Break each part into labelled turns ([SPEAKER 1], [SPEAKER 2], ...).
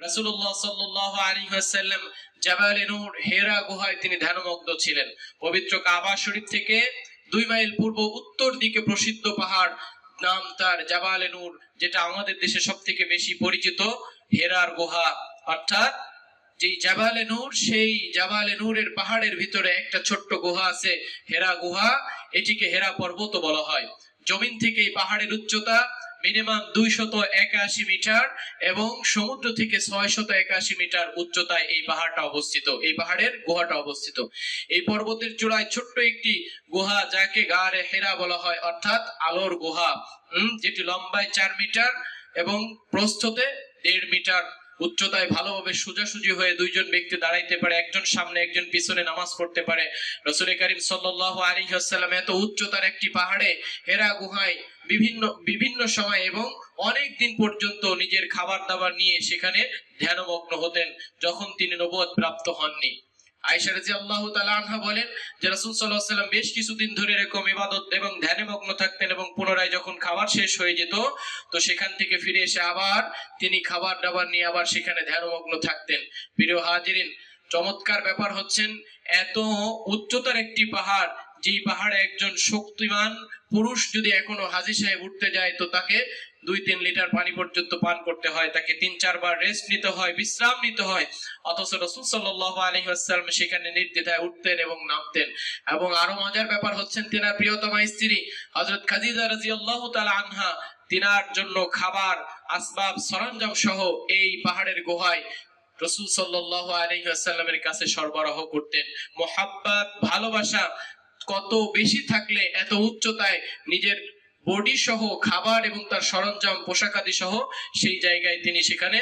[SPEAKER 1] রাসূলুল্লাহ সাল্লাল্লাহু আলাইহি ওয়াসাল্লাম জাবালে নূর হেরা গুহায় তিনি ধ্যানমগ্ন ছিলেন। পবিত্র কাবা শরীফ থেকে 2 মাইল পূর্ব উত্তর দিকে প্রসিদ্ধ পাহাড়, নাম তার জাবালে নূর, যেটা আমাদের দেশে সবথেকে বেশি পরিচিত হেরার গুহা। অর্থাৎ যেই জাবালে নূর, সেই জাবালে নূরের পাহাড়ের ভিতরে একটা ছোট্ট গুহা আছে, হেরা গুহা। এটিকে হেরা পর্বত বলা হয়। জমিন থেকে এই পাহাড়ের উচ্চতা মিনিমাম 281 মিটার এবং সমুদ্র থেকে 681 মিটার উচ্চতায় এই পাহাড়টা অবস্থিত, এই পাহাড়ের গুহাটা অবস্থিত। এই পর্বতের চূড়ায় ছোট্ট একটি গুহা, যাকে গারে হেরা বলা হয়, অর্থাৎ আলোর গুহা, যেটি লম্বায় 4 মিটার এবং প্রস্থতে 1.5 মিটার। উচ্চতায় ভালোভাবে সোজাসুজি হয়ে দুইজন ব্যক্তি দাঁড়াইতে পারে, একজন সামনে একজন পিছনে নামাজ পড়তে পারে। রাসূল করিম সাল্লাল্লাহু আলাইহি ওয়াসাল্লাম এত উচ্চতার একটি পাহাড়ে, হেরা গুহায় বিভিন্ন সময় এবং অনেক দিন পর্যন্ত নিজের খাবার দাবার নিয়ে সেখানে ধ্যানমগ্ন হতেন, যখন তিনি নবুয়ত প্রাপ্ত হননি। আয়েশা রাদিয়াল্লাহু তাআলা আনহা বলেন যে রাসূল সাল্লাল্লাহু আলাইহি ওয়াসাল্লাম বেশ কিছুদিন ধরে এরকম ইবাদত এবং ধ্যানে মগ্ন থাকতেন, এবং পুনরায় যখন খাবার শেষ হয়ে যেত, তো সেখান থেকে ফিরে এসে আবার তিনি খাবার দাবার নিয়ে আবার সেখানে ধ্যানমগ্ন থাকতেন। প্রিয় হাজিরিন, চমৎকার ব্যাপার হচ্ছেন, এত উচ্চতার একটি পাহাড়, যেই পাহাড়ে একজন শক্তিমান পুরুষ যদি এখনো হাজী সাহেব উঠতে যায়, তো তাকে 2-3 লিটার পানি পর্যন্ত পান করতে হয়, তাকে 3-4 বার রেস্ট নিতে হয়, বিশ্রাম নিতে হয়। অথচ রাসূল সাল্লাল্লাহু আলাইহি ওয়াসাল্লাম সেখানে নির্দ্বিধায় উঠতেন এবং নামতেন। এবং আরো মজার ব্যাপার হচ্ছেন, তিনার প্রিয়তমা স্ত্রী হযরত খাদিজা রাদিয়াল্লাহু তাআলা আনহা তিনার জন্য খাবার, আসবাব, সরঞ্জাম সহ এই পাহাড়ের গুহায় রাসূল সাল্লাল্লাহু আলাইহি ওয়াসাল্লামের কাছে সরবরাহ করতেন। মোহাব্বত, ভালোবাসা কত বেশি থাকলে এত উচ্চতায় নিজের বডি সহ খাবার এবং তার সরঞ্জাম, পোশাকাদি সহ সেই জায়গায় তিনি সেখানে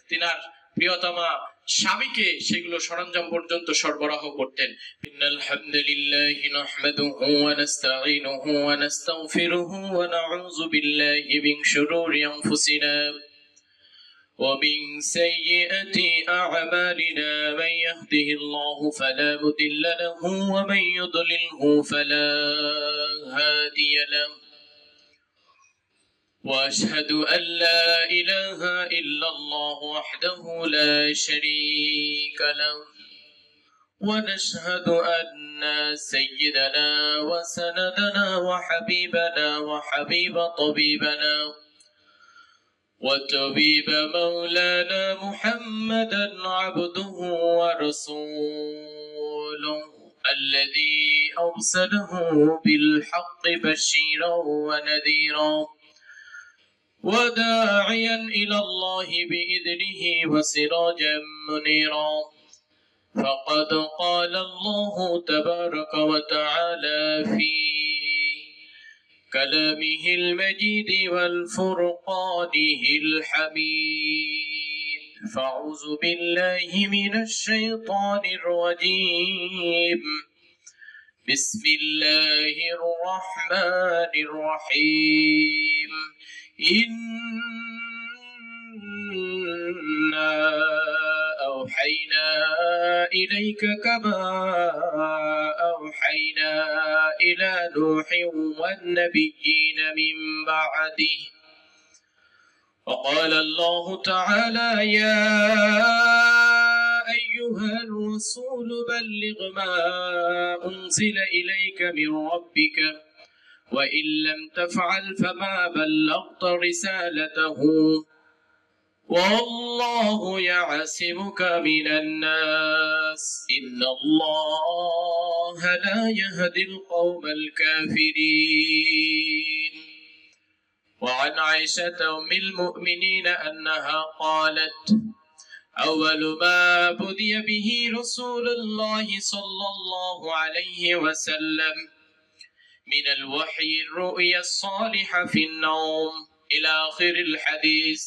[SPEAKER 1] তিনার প্রিয়তমা স্বামীকে সেগুলো সরঞ্জাম পর্যন্ত সরবরাহ করতেন। ইন্নাল হামদুলিল্লাহি নাহমাদুহু ওয়া নাস্তাঈনুহু ওয়া নাস্তাগফিরুহু ওয়া নাউযু বিল্লাহি মিন শুরুরি আনফুসিনা ومن سيئات أعمالنا من يهده الله فلا مضل له ومن يضلله فلا هادي له وأشهد أن لا إله إلا الله وحده لا شريك له ونشهد أن سيدنا وسندنا وحبيبنا وحبيب طبيبنا وطبيب مولانا محمدا عبده ورسوله الذي أرسله بالحق بشيرا ونذيرا وداعيا إلى الله بإذنه وسراجا منيرا. فقد قال الله تبارك وتعالى في كلامه المجيد والفرقانه الحميد. فأعوذ بالله من الشيطان الرجيم. بسم الله الرحمن الرحيم. إنا أوحينا إليك كما أوحينا إلى نوح والنبيين من بعده. وقال الله تعالى يا أيها الرسول بلغ ما أنزل إليك من ربك وإن لم تفعل فما بلغت رسالته والله يعصمك من الناس إن الله لا يهدي القوم الكافرين. وعن عائشة أم المؤمنين أنها قالت أول ما بدأ به رسول الله صلى الله عليه وسلم من الوحي الرؤيا الصالحة في النوم إلى آخر الحديث،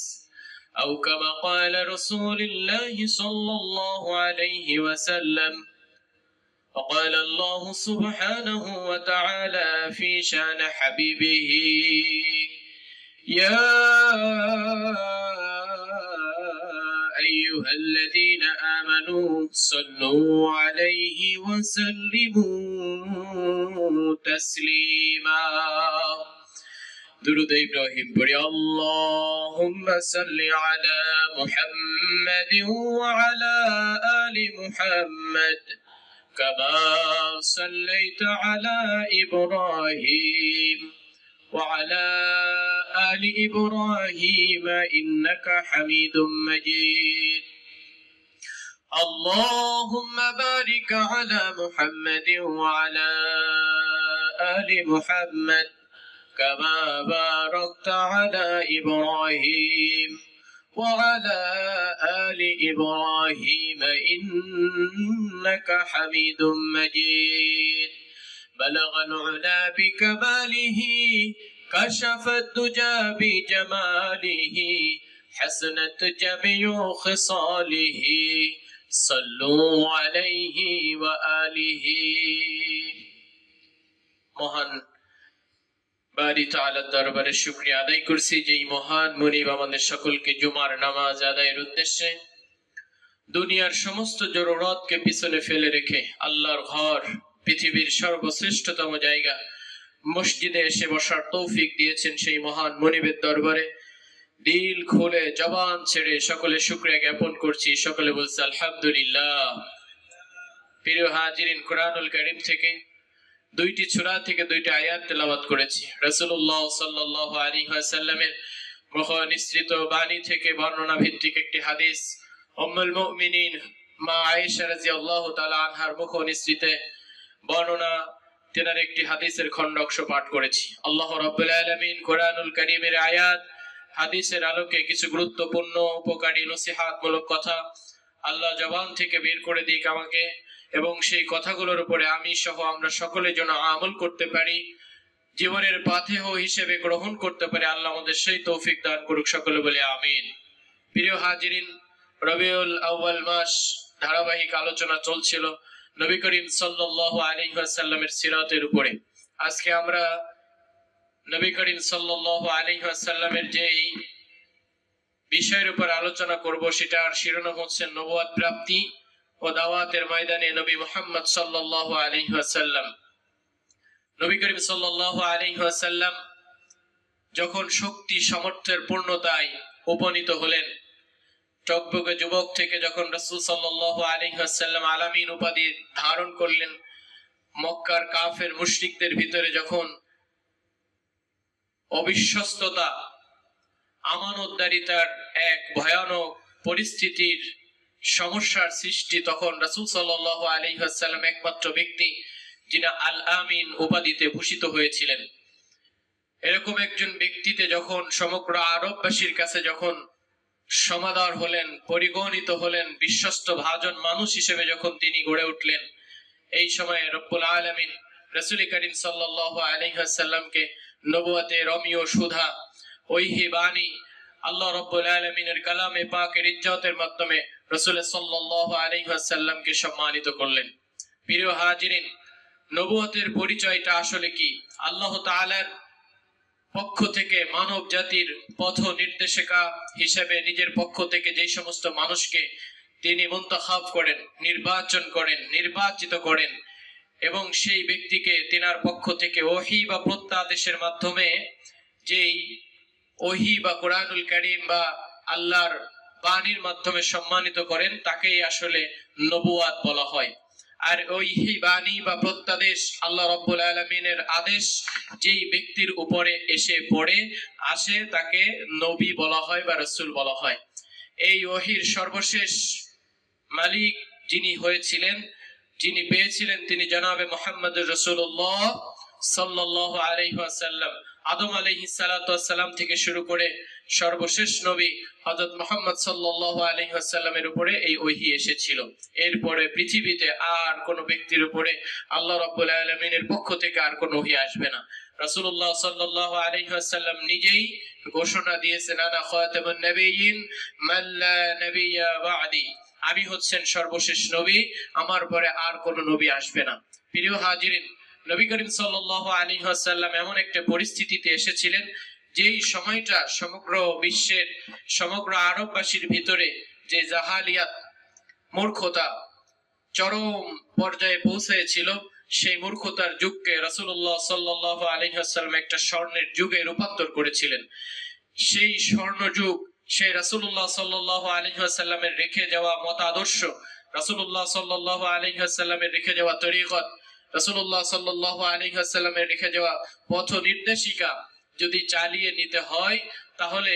[SPEAKER 1] أو كما قال رسول الله صلى الله عليه وسلم. وقال الله سبحانه وتعالى في شان حبيبه يا أيها الذين آمنوا صلوا عليه وسلموا تسليما. درود إبراهيم بري اللهم صل على محمد وعلى آل محمد كما صليت على إبراهيم وعلى آل إبراهيم إنك حميد مجيد اللهم بارك على محمد وعلى آل محمد كما باركت على إبراهيم وعلى آل إبراهيم إنك حميد مجيد بلغ العلا بكماله كشف الدجى بجماله حسنت جميع خصاله صلوا عليه وآله মহান বাড়ি তাআলার দরবারে শুকরিয়া আদায় করছি যে এই মহান মুনিব আমাদের সকলকে জুমার নামাজ আদায়ের উদ্দেশ্যে দুনিয়ার সমস্ত জরুরতকে পিছনে ফেলে রেখে আল্লাহর ঘর পৃথিবীর সর্বশ্রেষ্ঠতম জায়গা মসজিদে এসে বসার তৌফিক দিয়েছেন সেই মহান মুনিবের দরবারে দিল খুলে জবান ছেড়ে সকলে শুকরিয়া জ্ঞাপন করছি সকলে বলছে আলহামদুলিল্লাহ প্রিয় হাজিরিন কোরআনুল কারীম থেকে দুইটি সূরা থেকে দুইটি আয়াত তেলাওয়াত করেছি রাসূলুল্লাহ সাল্লাল্লাহু আলাইহি ওয়াসাল্লামের মুখনিসৃত বাণী থেকে বর্ণনা ভিত্তিক একটি হাদিস উম্মুল মুমিনিন মা আয়েশা রাদিয়াল্লাহু তাআলা আনহার মুখনিসৃতে বর্ণনা তেনার একটি হাদিসের খণ্ডাংশ পাঠ করেছি আল্লাহ রাব্বুল আলামিন কোরআনুল কারীমের আয়াত হাদিসের আলোকে কিছু গুরুত্বপূর্ণ উপকারী নসিহতমূলক কথা আল্লাহ জবান থেকে বের করে দিক আমাকে এবং সেই কথাগুলোর উপরে আমি সহ আমরা সকলে যেন আমল করতে পারি জীবনের পাথেয় হিসেবে গ্রহণ করতে পারি আল্লাহ আমাদের সেই তৌফিক দান করুক সকলে বলে আমিন প্রিয় হাজিরিন রবিউল আউয়াল মাস ধারাবাহিক আলোচনা চলছিল নবী করিম সাল্লাল্লাহু আলাইহি ওয়াসাল্লামের সিরাতের উপরে আজকে আমরা নবী করিম সাল্লাল্লাহু আলাইহি ওয়াসাল্লামের যে বিষয়ের উপর আলোচনা করব সেটার শিরোনাম হচ্ছে নবুয়ত প্রাপ্তি ও দাওয়াতের ময়দানে নবী মুহাম্মদ সাল্লাল্লাহু আলাইহি ওয়াসাল্লাম নবী করিম সাল্লাল্লাহু আলাইহি ওয়াসাল্লাম যখন শক্তি সামর্থ্যের পূর্ণতায় উপনীত হলেন টকবকে যুবক থেকে যখন রাসূল সাল্লাল্লাহু আলাইহি ওয়াসাল্লাম আলামিন উপাধি ধারণ করলেন মক্কার কাফের মুশরিকদের ভিতরে যখন অবিশ্বস্ততা আমানতদারিতার এক ভয়ানক পরিস্থিতির সমস্যার সৃষ্টি তখন রাসূল সাল্লাল্লাহু আলাইহি ওয়াসাল্লাম একমাত্র ব্যক্তি যিনি আল আমিন উপাধিতে ভূষিত হয়েছিলেন এরকম একজন ব্যক্তিতে যখন সমগ্র আরববাসীর কাছে যখন সমাদর হলেন পরিগণিত হলেন বিশ্বস্ত ভাজন মানুষ হিসেবে যখন তিনি গড়ে উঠলেন এই সময়ে রব্বুল আলামিন রাসূল করিম সাল্লাল্লাহু আলাইহি ওয়াসাল্লামকে নবুয়তের রমিও সুধা ওহী বাণী আল্লাহ রব্বুল আলামিনের কালামে পাকের ইজ্জতের মাধ্যমে রাসূল সাল্লাল্লাহু আলাইহি ওয়াসাল্লামকে সম্মানিত করলেন প্রিয় হাজিরিন নবুয়তের পরিচয়টা আসলে কি আল্লাহ তাআলার পক্ষ থেকে মানব জাতির পথ নির্দেশিকা হিসেবে নিজের পক্ষ থেকে যে সমস্ত মানুষকে তিনি মুনতাখাব করেন নির্বাচন করেন নির্বাচিত করেন এবং সেই ব্যক্তিকে তিনার পক্ষ থেকে ওহী বা প্রত্যাদেশের মাধ্যমে যেই ওহী বা কোরআনুল কারীম বা আল্লাহর বাণীর মাধ্যমে সম্মানিত করেন তাকেই আসলে নবুয়ত বলা হয় আর ওহী বাণী বা প্রত্যাদেশ আল্লাহ রাব্বুল আলামিনের আদেশ যেই ব্যক্তির উপরে এসে পড়ে আসে তাকে নবী বলা হয় বা রাসূল বলা হয় এই ওহীর সর্বশেষ মালিক যিনি হয়েছিলেন যিনি পেয়েছিলেন তিনি জনাবে মুহাম্মদুর রাসূলুল্লাহ সাল্লাল্লাহু আলাইহি ওয়াসাল্লাম আদম আলাইহিস সালাতু ওয়াস সালাম থেকে শুরু করে সর্বশেষ নবী হযরত মুহাম্মদ সাল্লাল্লাহু আলাইহি ওয়াসাল্লামের উপরে এই ওহী এসেছিল এরপরে পৃথিবীতে আর কোন ব্যক্তির উপরে আল্লাহ রাব্বুল আলামিনের পক্ষ থেকে আর কোন ওহী আসবে না রাসূলুল্লাহ সাল্লাল্লাহু আলাইহি ওয়াসাল্লাম নিজেই ঘোষণা দিয়েছেন আনা খাতামুন নবিয়্যিন মান লা নাবিয়্যা বা'দি আমি হচ্ছেন সর্বশেষ নবী আমার পরে আর কোন নবী আসবে না প্রিয় হাজিরিন নবী করিম সাল্লাল্লাহু আলাইহি ওয়াসাল্লাম এমন একটা পরিস্থিতিতে এসেছিলেন যেই সময়টা সমগ্র বিশ্বের সমগ্র আরববাসীর ভিতরে যে জাহালিয়াত মূর্খতা চরম পর্যায়ে পৌঁছেছিল সেই মূর্খতার যুগকে রাসূলুল্লাহ সাল্লাল্লাহু আলাইহি ওয়াসাল্লাম একটা স্বর্ণের যুগে রূপান্তর করেছিলেন। সেই স্বর্ণ যুগ, সেই রাসূলুল্লাহ সাল্লাল্লাহু আলাইহি ওয়াসাল্লামের রেখে যাওয়া মতাদর্শ, রাসূলুল্লাহ সাল্লাল্লাহু আলাইহি ওয়াসাল্লামের রেখে যাওয়া তরিকত, রাসূলুল্লাহ সাল্লাল্লাহু আলাইহি ওয়াসাল্লামের রেখে যাওয়া পথ নির্দেশিকা যদি চালিয়ে নিতে হয়, তাহলে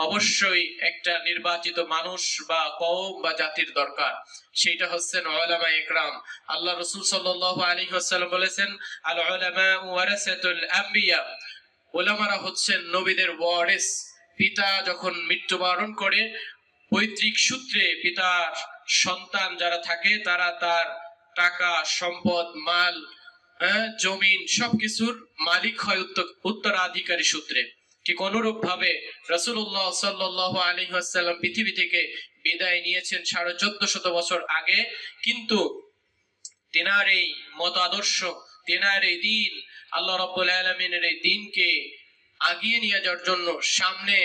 [SPEAKER 1] অবশ্যই একটা নির্বাচিত মানুষ বা কওম বা জাতির দরকার। সেটা হচ্ছেন উলামায়ে ইকরাম। আল্লাহ রাসূল সাল্লাল্লাহু আলাইহি ওয়াসাল্লাম বলেছেন, আল উলামা ওয়ারাসাতুল আম্বিয়া, উলামারা হচ্ছেন নবীদের ওয়ারিস। পিতা যখন মৃত্যুবরণ করে, পৈতৃক সূত্রে পিতার সন্তান যারা থাকে তারা তার টাকা, সম্পদ, মাল, জমিন সবকিছুর মালিক হয় উত্তরাধিকারী সূত্রে। ঠিক অনুরূপ ভাবে রাসূলুল্লাহ সাল্লাল্লাহু আলাইহি ওয়াসাল্লাম পৃথিবী থেকে বিদায় নিয়েছেন 1450 বছর আগে, কিন্তু তেনার এই মতাদর্শ, তেনার এই দিন, আল্লাহ রাব্বুল আলামিনের এই দিনকে আগিয়ে নিয়ে যাওয়ার জন্য, সামনে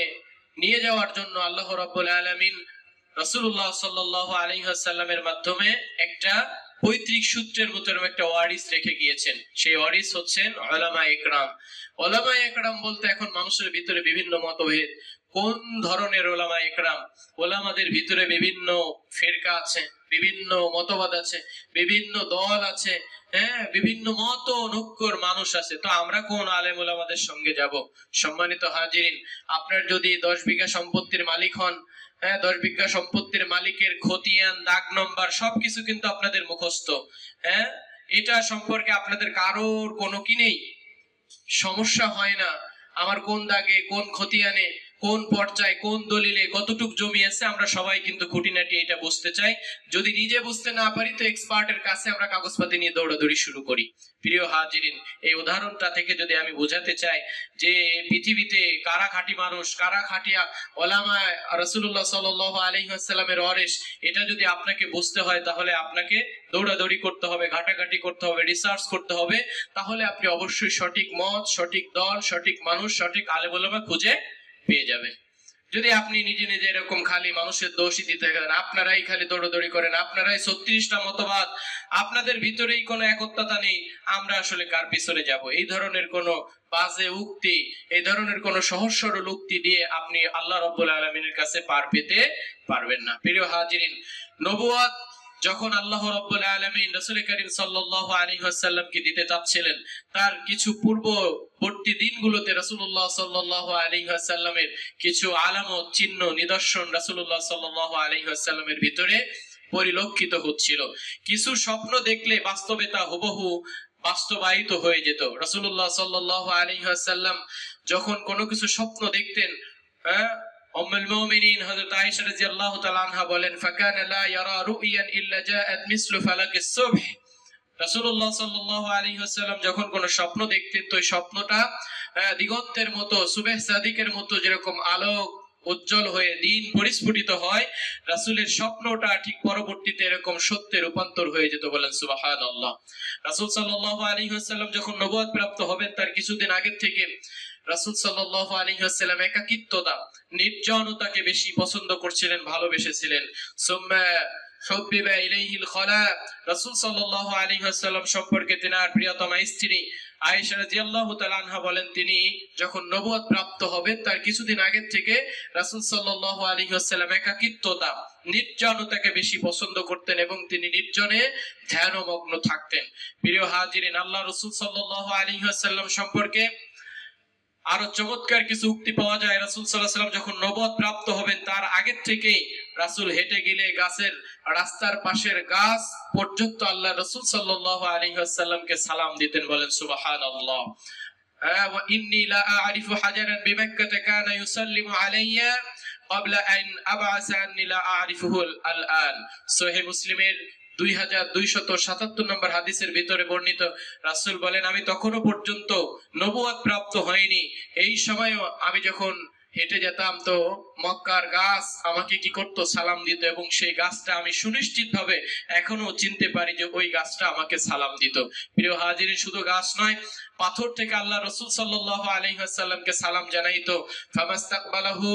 [SPEAKER 1] নিয়ে যাওয়ার জন্য আল্লাহ রাব্বুল আলামিন রাসূলুল্লাহ সাল্লাল্লাহু আলাইহি ওয়াসাল্লামের মাধ্যমে একটা পৈতৃক সূত্রের মতো একটা ওয়ারিস রেখে গিয়েছেন। সেই ওয়ারিস হচ্ছেন উলামায়ে ইকরাম। উলামায়ে ইকরাম বলতে এখন মানুষের ভিতরে বিভিন্ন মতভেদ। কোন ধরনের উলামায়ে ইকরাম? উলামাদের ভিতরে বিভিন্ন ফিরকা আছে, বিভিন্ন মতবাদ আছে, বিভিন্ন দল আছে, বিভিন্ন মত নক্কর মানুষ আছে। তো আমরা কোন আলেম উলামাদের সঙ্গে যাব? সম্মানিত হাজিরিন, আপনার যদি 10 বিঘা সম্পত্তির মালিক হন, 10 বিঘা সম্পত্তির মালিকের খতিয়ান, দাগ নম্বর সবকিছু কিন্তু আপনাদের মুখস্থ। এটা সম্পর্কে আপনাদের কারোর কোনো কি নেই, সমস্যা হয় না। আমার কোন দাগে, কোন খতিয়ানে, কোন পর্যায়ে, কোন দলিলে কতটুক জমি আছে, আমরা সবাই কিন্তু খুঁটিনাটি এটা বুঝতে চাই। যদি নিজে বুঝতে না পারি তো এক্সপার্টের কাছে আমরা কাগজপাতি নিয়ে দৌড়াদৌড়ি শুরু করি। প্রিয় হাজিরিন, এই উদাহরণটা থেকে যদি আমি বোঝাতে চাই যে পৃথিবীতে কারা খাঁটি মানুষ, কারা খাঁটিয়া উলামা রাসূলুল্লাহ সাল্লাল্লাহু আলাইহি ওয়াসাল্লামের ওয়ারিস, এটা যদি আপনাকে বুঝতে হয় তাহলে আপনাকে দৌড়াদৌড়ি করতে হবে, ঘাটাঘাটি করতে হবে, রিসার্চ করতে হবে। তাহলে আপনি অবশ্যই সঠিক মত, সঠিক দল, সঠিক মানুষ, সঠিক আলেম উলামা খুঁজে পেয়ে যাবেন। যদি আপনি নিজে নিজে এরকম খালি মানুষের দোষই দিতে গেলেন, আপনারাই খালি দৌড়াদৌড়ি করেন, আপনারাই 36টা মতবাদ, আপনাদের ভিতরেই কোনো একত্বতা নেই, আমরা আসলে কার পিছনে যাব? এই ধরনের কোনো বাজে উক্তি, এই ধরনের কোনো সহজ সরল উক্তি দিয়ে আপনি আল্লাহ রাব্বুল আলামিনের কাছে পার পেতে পারবেন না। প্রিয় হাজিরিন, নবুয়ত যখন আল্লাহ রাব্বুল আলামিন রাসূল করিম সাল্লাল্লাহু আলাইহি ওয়াসাল্লামকে দিতে চাচ্ছিলেন, তার কিছু পূর্ববর্তী দিনগুলোতে রাসূলুল্লাহ সাল্লাল্লাহু আলাইহি ওয়াসাল্লামের কিছু আলামত, চিহ্ন, নিদর্শন রাসূলুল্লাহ সাল্লাল্লাহু আলাইহি ওয়াসাল্লামের ভিতরে পরিলক্ষিত হচ্ছিল। কিছু স্বপ্ন দেখলে বাস্তবে তা হুবহু বাস্তবায়িত হয়ে যেত। রাসূলুল্লাহ সাল্লাল্লাহু আলাইহি ওয়াসাল্লাম যখন কোনো কিছু স্বপ্ন দেখতেন, উম্মুল মুমিনিন হযরত আয়েশা রাদিয়াল্লাহু তাআলা আনহা বলেন, ফাকানা লা ইয়ারা রুইয়ান ইল্লা জাআত মিসলু ফালাকিস সুবহ। রাসূলুল্লাহ সাল্লাল্লাহু আলাইহি ওয়াসাল্লাম যখন কোন স্বপ্ন দেখতেন তো ওই স্বপ্নটা দিগন্তের মতো, সুবহ সাদিকের মতো যেরকম আলোক উজ্জ্বল হয়ে দিন পরিস্ফুটিত হয়, রাসূলের স্বপ্নটা ঠিক পরবর্তীতে এরকম সত্যে রূপান্তর হয়ে যেত। বলেন সুবহানাল্লাহ। রাসূল সাল্লাল্লাহু আলাইহি ওয়াসাল্লাম যখন নবুয়ত প্রাপ্ত হবেন তার কিছুদিন আগে থেকে রাসূল সাল্লাল্লাহু আলাইহি ওয়াসাল্লাম একাকিত্বতা, নির্জনতাকে বেশি পছন্দ করছিলেন, ভালোবেসেছিলেন। সুম্মা হুব্বিবা ইলাইহিল খালা, রাসূল সাল্লাল্লাহু আলাইহি ওয়াসাল্লাম সম্পর্কে তিনার প্রিয়তমা স্ত্রী আয়েশা রাদিয়াল্লাহু তাআলা আনহা বলেন, তিনি যখন নবুয়ত প্রাপ্ত হবেন তার কিছুদিন আগে থেকে রাসূল সাল্লাল্লাহু আলাইহি ওয়াসাল্লাম একাকিত্বতা, নির্জনতাকে বেশি পছন্দ করতেন এবং তিনি নির্জনে ধ্যানমগ্ন থাকতেন। প্রিয় হাজিরিন, আল্লাহ রাসূল সাল্লাল্লাহু আলাইহি ওয়াসাল্লাম সম্পর্কে আরো চমৎকার কিছু উক্তি পাওয়া যায়। রাসূল সাল্লাল্লাহু আলাইহি ওয়াসাল্লাম যখন নবুয়ত প্রাপ্ত হবেন তার আগে থেকেই রাসূল হেঁটে গেলে গাছের, রাস্তার পাশের গাছ পর্যন্ত আল্লাহ রাসূল সাল্লাল্লাহু আলাইহি ওয়াসাল্লামকে সালাম দিতেন। বলেন সুবহানাল্লাহ। ওয়া ইন্নী লা আ'রিফু হাজারান বিমাক্কাহ কানা ইউসাল্লিমু আলাইয়া ক্বাবলা আন আবআসা আন্নী লা আ'রিফুহু আল-আন। সহিহ মুসলিমের 2277 নম্বর হাদিসের ভিতরে বর্ণিত, রাসূল বলেন, আমি তখনও পর্যন্ত নবুয়ত প্রাপ্ত হয়নি, এই সময়ও আমি যখন হেঁটে যেতাম তো মক্কার গাছ আমাকে কি করতো? সালাম দিত, এবং সেই গাছটা আমি সুনিশ্চিত ভাবে এখনো চিনতে পারি যে ওই গাছটা আমাকে সালাম দিত। প্রিয় হাজিরিন, শুধু গাছ নয়, পাথর থেকে আল্লাহ রাসূল সাল্লাল্লাহু আলাইহি ওয়াসাল্লামকে সালাম জানাইতো। ফামাস্তাকবালাহু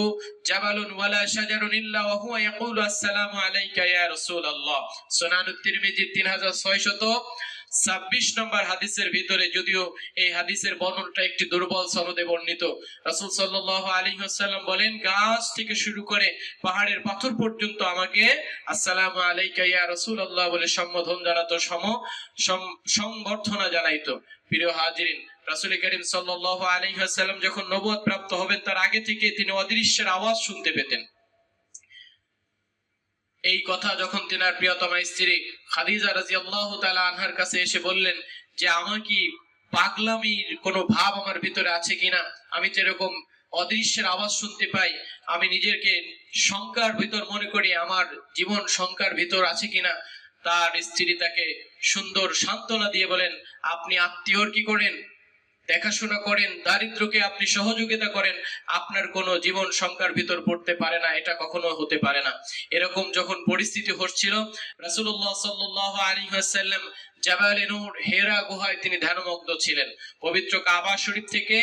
[SPEAKER 1] জাবালুন ওয়ালা শাজারুন ইল্লা ওয়া হুয়া ইয়াকুলু আসসালামু আলাইকা ইয়া রাসূলুল্লাহ। সুনানুত তিরমিজি 3626 নম্বর হাদিসের ভিতরে, যদিও এই হাদিসের বর্ণনাটা একটি দুর্বল সনদে বর্ণিত, রাসূল সাল্লাল্লাহু আলাইহি ওয়াসাল্লাম বলেন, গাছ থেকে শুরু করে পাহাড়ের পাথর পর্যন্ত আমাকে আসসালামু আলাইকা ইয়া রাসূলুল্লাহ বলে সম্বোধন জানাতো, সংবর্ধনা জানাইতো। প্রিয় হাজিরিন, রাসূল করিম সাল্লাল্লাহু আলাইহি ওয়াসাল্লাম যখন নবুয়ত প্রাপ্ত হবেন তার আগে থেকে তিনি অদৃশ্যের আওয়াজ শুনতে পেতেন। এই কথা যখন তিনার প্রিয়তমা স্ত্রী খাদিজা রাদিয়াল্লাহু তাআলা আনহার কাছে এসে বললেন যে আমার কি পাগলামির কোনো ভাব আমার ভিতরে আছে কিনা, আমি তো এরকম অদৃশ্যের আওয়াজ শুনতে পাই, আমি নিজেকে শঙ্কার ভিতর মনে করি, আমার জীবন শঙ্কার ভিতর আছে কিনা, তার স্ত্রী তাকে সুন্দর সান্ত্বনা দিয়ে বলেন, আপনি আত্মীয়র কি করেন, দেখাশোনা করেন, দারিদ্রকে আপনি সহযোগিতা করেন, আপনার কোনো জীবন শঙ্কার ভিতর পড়তে পারে না, এটা কখনো হতে পারে না। এরকম যখন পরিস্থিতি হচ্ছিল, রাসূলুল্লাহ সাল্লাল্লাহু আলাইহি ওয়াসাল্লাম জাবালে নূর হেরা গুহায় তিনি ধ্যানমগ্ন ছিলেন। পবিত্র কাবা শরীফ থেকে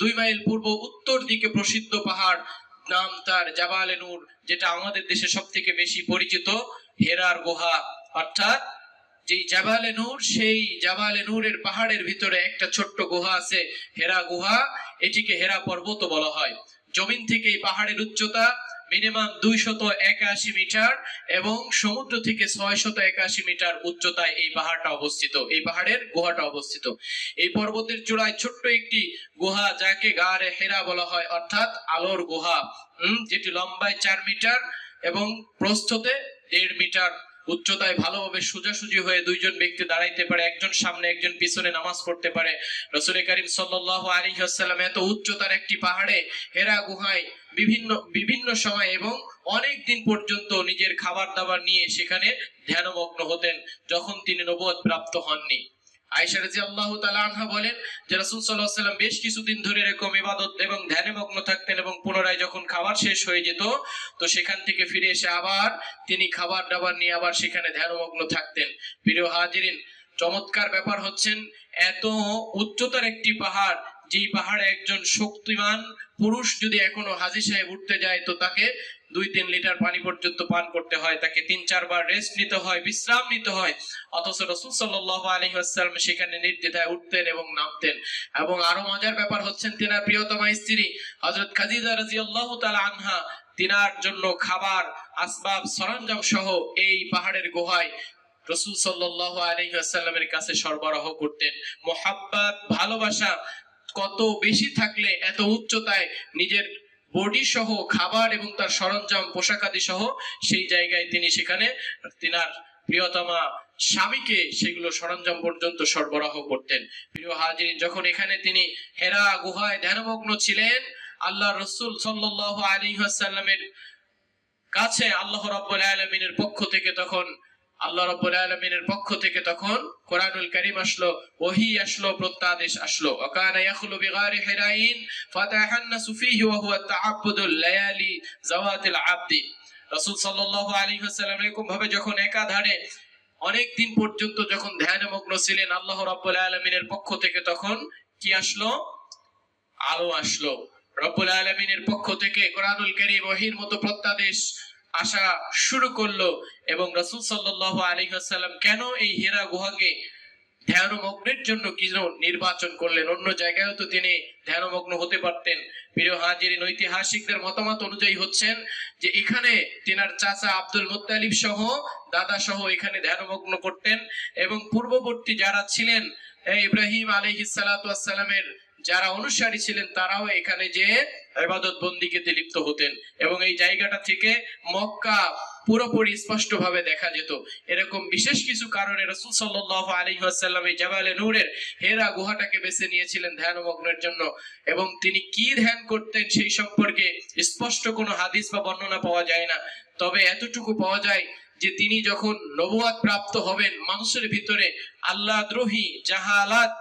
[SPEAKER 1] 2 মাইল পূর্ব উত্তর দিকে প্রসিদ্ধ পাহাড়, নাম তার জাবালে নূর, যেটা আমাদের দেশে সবথেকে বেশি পরিচিত হেরার গুহা, অর্থাৎ যেই জাবালে নূর, সেই জাবালে নূরের পাহাড়ের ভিতরে একটা ছোট্ট গুহা আছে, হেরা গুহা। এটিকে হেরা পর্বত বলা হয়। জমিন থেকে এই পাহাড়ের উচ্চতা মিনিমাম 281 মিটার এবং সমুদ্র থেকে 681 মিটার উচ্চতায় এই পাহাড়টা অবস্থিত, এই পাহাড়ের গুহাটা অবস্থিত। এই পর্বতের চূড়ায় ছোট্ট একটি গুহা, যাকে গারে হেরা বলা হয়, অর্থাৎ আলোর গুহা, যেটি লম্বায় 4 মিটার এবং প্রস্থতে 1.5 মিটার। উচ্চতায় ভালোভাবে সোজাসুজি হয়ে দুইজন ব্যক্তি দাঁড়াইতে পারে, একজন সামনে একজন পিছনে নামাজ পড়তে পারে। রাসূল করিম সাল্লাল্লাহু আলাইহি ওয়াসাল্লাম এত উচ্চতার একটি পাহাড়ে হেরা গুহায় বিভিন্ন সময় এবং অনেক দিন পর্যন্ত নিজের খাবার দাবার নিয়ে সেখানে ধ্যানমগ্ন হতেন, যখন তিনি নবুয়ত প্রাপ্ত হননি। আয়েশা রাদিয়াল্লাহু তাআলা আনহা বলেন যে রাসূল সাল্লাল্লাহু আলাইহি ওয়াসাল্লাম বেশ কিছুদিন ধরে এরকম ইবাদত এবং ধ্যানে মগ্ন থাকতেন এবং পুনরায় যখন খাবার শেষ হয়ে যেত তো সেখান থেকে ফিরে এসে আবার তিনি খাবার দাবার নিয়ে আবার সেখানে ধ্যানমগ্ন থাকতেন। প্রিয় হাজিরিন, চমৎকার ব্যাপার হচ্ছেন, এত উচ্চতার একটি পাহাড়, যেই পাহাড়ে একজন শক্তিমান পুরুষ যদি এখনো হাজী সাহেব উঠতে যায় তো তাকে 2-3 লিটার পানি পর্যন্ত পান করতে হয়, তাকে 3-4 বার রেস্ট নিতে হয়, বিশ্রাম নিতে হয়। অথচ রাসূল সাল্লাল্লাহু আলাইহি ওয়াসাল্লাম সেখানে নির্দ্বিধায় উঠতেন এবং নামতেন। এবং আরো মজার ব্যাপার হচ্ছেন, তিনার প্রিয়তমা স্ত্রী হযরত খাদিজা রাদিয়াল্লাহু তাআলা আনহা তিনার জন্য খাবার, আসবাব, সরঞ্জাম সহ এই পাহাড়ের গুহায় রাসূল সাল্লাল্লাহু আলাইহি ওয়াসাল্লামের কাছে সরবরাহ করতেন। মুহাব্বত, ভালোবাসা কত বেশি থাকলে এত উচ্চতায় নিজের বডি সহ খাবার এবং তার সরঞ্জাম, পোশাকাদি সহ সেই জায়গায় তিনি সেখানে তিনার প্রিয়তমা স্বামীকে সেগুলো সরঞ্জাম পর্যন্ত সরবরাহ করতেন। প্রিয় হাজিরিন, যখন এখানে তিনি হেরা গুহায় ধ্যানমগ্ন ছিলেন, আল্লাহ রাসূল সাল্লাল্লাহু আলাইহি ওয়াসাল্লামের কাছে আল্লাহ রাব্বুল আলামিনের পক্ষ থেকে তখন কোরআনুল কারীম আসলো, ওহী আসলো, প্রত্যাদেশ আসলো। ওয়াকানা ইয়াখলু বিগারি হিরাইন ফাতাহান্নাসু ফীহি ওয়া হুয়া তাআব্বুদুল লায়ালি যাওয়াতিল আবদি। রাসূল সাল্লাল্লাহু আলাইহি ওয়াসাল্লাম এরকম ভাবে যখন একাধারে অনেক দিন পর্যন্ত যখন ধ্যানমগ্ন ছিলেন, আল্লাহ রাব্বুল আলামিনের পক্ষ থেকে তখন কি আসলো? আলো আসলো। রব্বুল আলামিনের পক্ষ থেকে কোরআনুল কারীম ওহীর মতো প্রত্যাদেশ আসা শুরু করলো। এবং রাসূল সাল্লাল্লাহু আলাইহি ওয়াসাল্লাম কেন এই হেরা গুহাকে ধ্যানমগ্নের জন্য কি নির্বাচন করলেন? অন্য জায়গায়ও তো তিনি ধ্যানমগ্ন হতে পারতেন। প্রিয় হাজিরিন, ঐতিহাসিকদের মতামত অনুযায়ী হচ্ছেন যে এখানে তিনার চাচা আব্দুল মুত্তালিব সহ, দাদা সহ এখানে ধ্যানমগ্ন করতেন এবং পূর্ববর্তী যারা ছিলেন ইব্রাহিম আলাইহিস সালাতু ওয়াস সালামের যারা অনুসারী ছিলেন তারাও এখানে যে ইবাদত বন্দিগিতে লিপ্ত হতেন এবং এই জায়গাটা থেকে মক্কা পুরোপুরি স্পষ্ট ভাবে দেখা যেত। এরকম বিশেষ কিছু কারণে রাসূল সাল্লাল্লাহু আলাইহি ওয়াসাল্লাম এই জাবালে নূরের হেরা গুহাটাকে বেছে নিয়েছিলেন ধ্যানমগ্নের জন্য। এবং তিনি কি ধ্যান করতেন সেই সম্পর্কে স্পষ্ট কোনো হাদিস বা বর্ণনা পাওয়া যায় না, তবে এতটুকু পাওয়া যায় যে তিনি যখন নবুয়ত প্রাপ্ত হবেন, মানুষের ভিতরে আল্লাহ দ্রোহী, জাহালাত,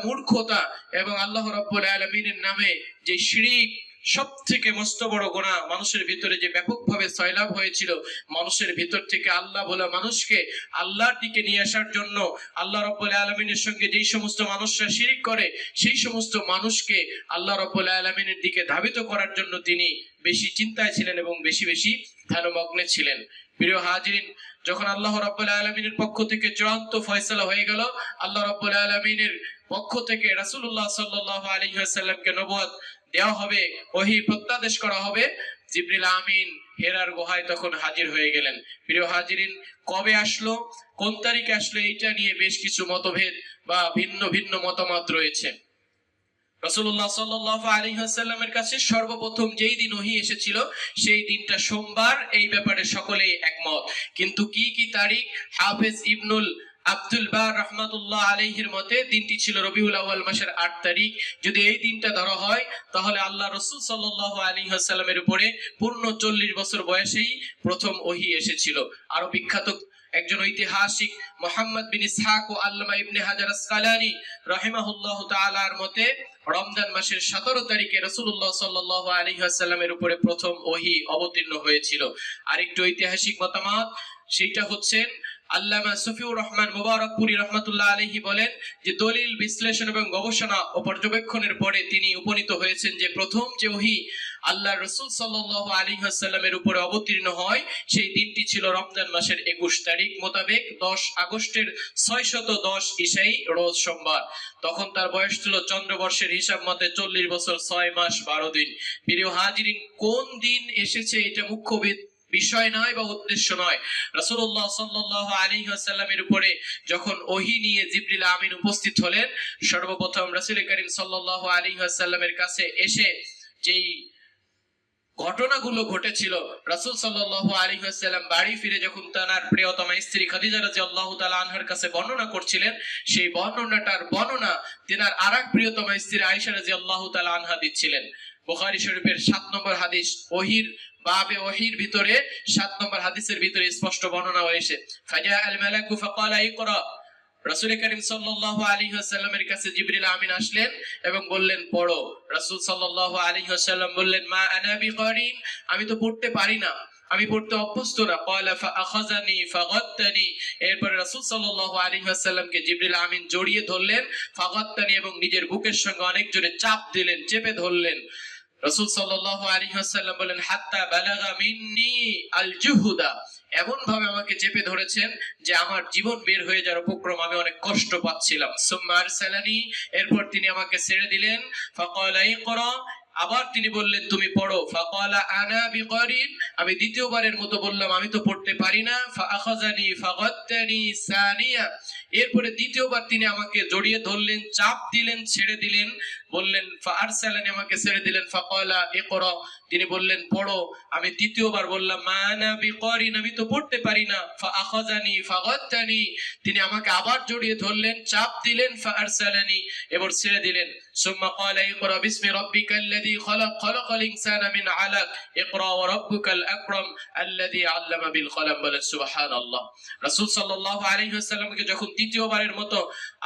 [SPEAKER 1] মূর্খতা এবং আল্লাহ রাব্বুল আলামিনের নামে যে শিরক, সবথেকে মস্ত বড় গুনাহ, মানুষের ভিতরে যে ব্যাপকভাবে সয়লাব হয়েছিল, মানুষের ভিতর থেকে আল্লাহ বলা মানুষকে আল্লাহর দিকে নিয়ে আসার জন্য, আল্লাহ রাব্বুল আলামিনের সঙ্গে যেই সমস্ত মানুষরা শিরিক করে সেই সমস্ত মানুষকে আল্লাহ রাব্বুল আলামিনের দিকে ধাবিত করার জন্য তিনি বেশি চিন্তায় ছিলেন এবং বেশি বেশি ধ্যানমগ্নে ছিলেন। প্রিয় হাজিরিন, যখন আল্লাহ রাব্বুল আলামিনের পক্ষ থেকে চূড়ান্ত ফয়সালা হয়ে গেল, আল্লাহ রাব্বুল আলামিনের পক্ষ থেকে রাসূলুল্লাহ সাল্লাল্লাহু আলাইহি ওয়াসাল্লামকে নবুয়ত দেওয়া হবে, ওহী প্রত্যাদেশ করা হবে, জিবরিল আমিন হেরার গুহায় তখন হাজির হয়ে গেলেন। প্রিয় হাজিরিন, কবে আসলো, কোন তারিখে আসলো, এইটা নিয়ে বেশ কিছু মতভেদ বা ভিন্ন ভিন্ন মতামত রয়েছে। রাসূলুল্লাহ সাল্লাল্লাহু আলাইহি ওয়াসাল্লামের কাছে সর্বপ্রথম যেই দিন ওহী এসেছিল সেই দিনটা সোমবার, এই ব্যাপারে সকলেই একমত। কিন্তু কি কি তারিখ, হাফেজ ইবনুল আব্দুল বার রাহমাতুল্লাহ আলাইহির মতে দিনটি ছিল রবিউল আউয়াল মাসের 8 তারিখ। যদি এই দিনটা ধরা হয় তাহলে আল্লাহ রাসূল সাল্লাল্লাহু আলাইহি ওয়াসাল্লামের উপরে পূর্ণ 40 বছর বয়সেই প্রথম ওহী এসেছিল। আরো বিখ্যাত একজন ঐতিহাসিক মুহাম্মদ বিন ইসহাক ও আল্লামা ইবনে হাজার আসকালানী রাহিমাহুল্লাহ তাআলার মতে রমজান মাসের 17 তারিখে রাসূলুল্লাহ সাল্লাল্লাহু আলাইহি ওয়াসাল্লামের উপরে প্রথম ওহী অবতীর্ণ হয়েছিল। আরেকটি ঐতিহাসিক মতামত, সেটা হচ্ছে আল্লামা সফিউর রহমান মুবারকপুরী রাহমাতুল্লাহ আলাইহি বলেন যে দলিল বিশ্লেষণ এবং গবেষণা ও পর্যবেক্ষণের পরে তিনি উপনীত হয়েছেন যে প্রথম যে ওহী আল্লাহর রাসূল সাল্লাল্লাহু আলাইহি ওয়াসাল্লামের উপরে অবতীর্ণ হয় সেই দিনটি ছিল রমজান মাসের 21 তারিখ মোতাবেক 10 আগস্টের 610 ঈশাই রোজ সোমবার। তখন তার বয়স ছিল চন্দ্রবর্ষের হিসাব মতে 40 বছর 6 মাস 12 দিন। প্রিয় হাজিরিন, কোন দিন এসেছে এটা মুখ্য বিষয় নয় বা উদ্দেশ্য নয়। রাসূলুল্লাহ সাল্লাল্লাহু আলাইহি ওয়াসাল্লামের উপরে যখন ওহী নিয়ে জিবরিল আমিন উপস্থিত হলেন, সর্বপ্রথম রাসূল করিম সাল্লাল্লাহু আলাইহি ওয়াসাল্লামের কাছে এসে যেই ঘটনাগুলো ঘটেছিল, রাসূল সাল্লাল্লাহু আলাইহি ওয়াসাল্লাম বাড়ি ফিরে যখন তার প্রিয়তমা স্ত্রী খাদিজা রাদিয়াল্লাহু তাআলা আনহার কাছে বর্ণনা করছিলেন, সেই বর্ণনাটার বর্ণনা তিনার আরেক প্রিয়তমা স্ত্রী আয়েশা রাদিয়াল্লাহু তাআলা আনহা দিচ্ছিলেন। বুখারী শরীফের 7 নম্বর হাদিস, ওহীর বাবে ওহীর ভিতরে 7 নম্বর হাদিসের ভিতরে স্পষ্ট বর্ণনা হয়েছে, ফাজা আল মালাকু ফাকালা ইকরা, রাসূল করিম সাল্লাল্লাহু আলাইহি ওয়াসাল্লামের কাছে জিবরিল আমিন আসলেন এবং বললেন পড়ো। রাসূল সাল্লাল্লাহু আলাইহি ওয়াসাল্লাম বললেন মা আনা বিকারিন, আমি তো পড়তে পারি না, আমি পড়তে অভ্যস্ত না। ক্বালা ফাআখাযানি ফাগাত্তানি, এরপরে রাসূল সাল্লাল্লাহু আলাইহি ওয়াসাল্লামকে জিবরিল আমিন জড়িয়ে ধরলেন, ফাগাত্তানি এবং নিজের বুকের সঙ্গে অনেক জোরে চাপ দিলেন, চেপে ধরলেন। রাসূল সাল্লাল্লাহু আলাইহি ওয়াসাল্লাম বলেন হাত্তা বালাগা মিন্নি আল জুহুদা, এমন ভাবে আমাকে চেপে ধরেছেন যে আমার জীবন বের হয়ে যাওয়ার উপক্রম, আমি অনেক কষ্ট পাচ্ছিলাম। সুম্মা আরসালানি, এরপর তিনি আমাকে ছেড়ে দিলেন। ফাকালা ইকরা, আবার তিনি বললেন তুমি পড়ো। ফাকালা আনা বিকারিন, আমি দ্বিতীয়বারের মতো বললাম আমি তো পড়তে পারি না। ফাআখাযানি ফাগাত্তানি সানিয়া, এরপরে দ্বিতীয়বার তিনি আমাকে জড়িয়ে ধরলেন, চাপ দিলেন, ছেড়ে দিলেন, বললেন ফাআরসালানি, আমাকে ছেড়ে দিলেন। ফাকালা ইকরা, তিনি বললেন পড়ো। আমি তৃতীয়বার বললাম মা আনা বিকারিন, আমি তো পড়তে পারি না। ফাআখাযানি ফাগাত্তানি, তিনি আমাকে আবার জড়িয়ে ধরলেন, চাপ দিলেন। ফাআরসালানি, এবার ছেড়ে দিলেন। সুম্মা ক্বালা ইকরা বিসমি রাব্বিকাল্লাযী খালাক, খালাকাল ইনসানা মিন আলাক, ইকরা ওয়া রাব্বুকাল আকরাম আল্লাযী আল্লামা বিল কলম। বলেন সুবহানাল্লাহ। রাসূল সাল্লাল্লাহু আলাইহি ওয়াসাল্লামকে যখন তৃতীয়বারের মতো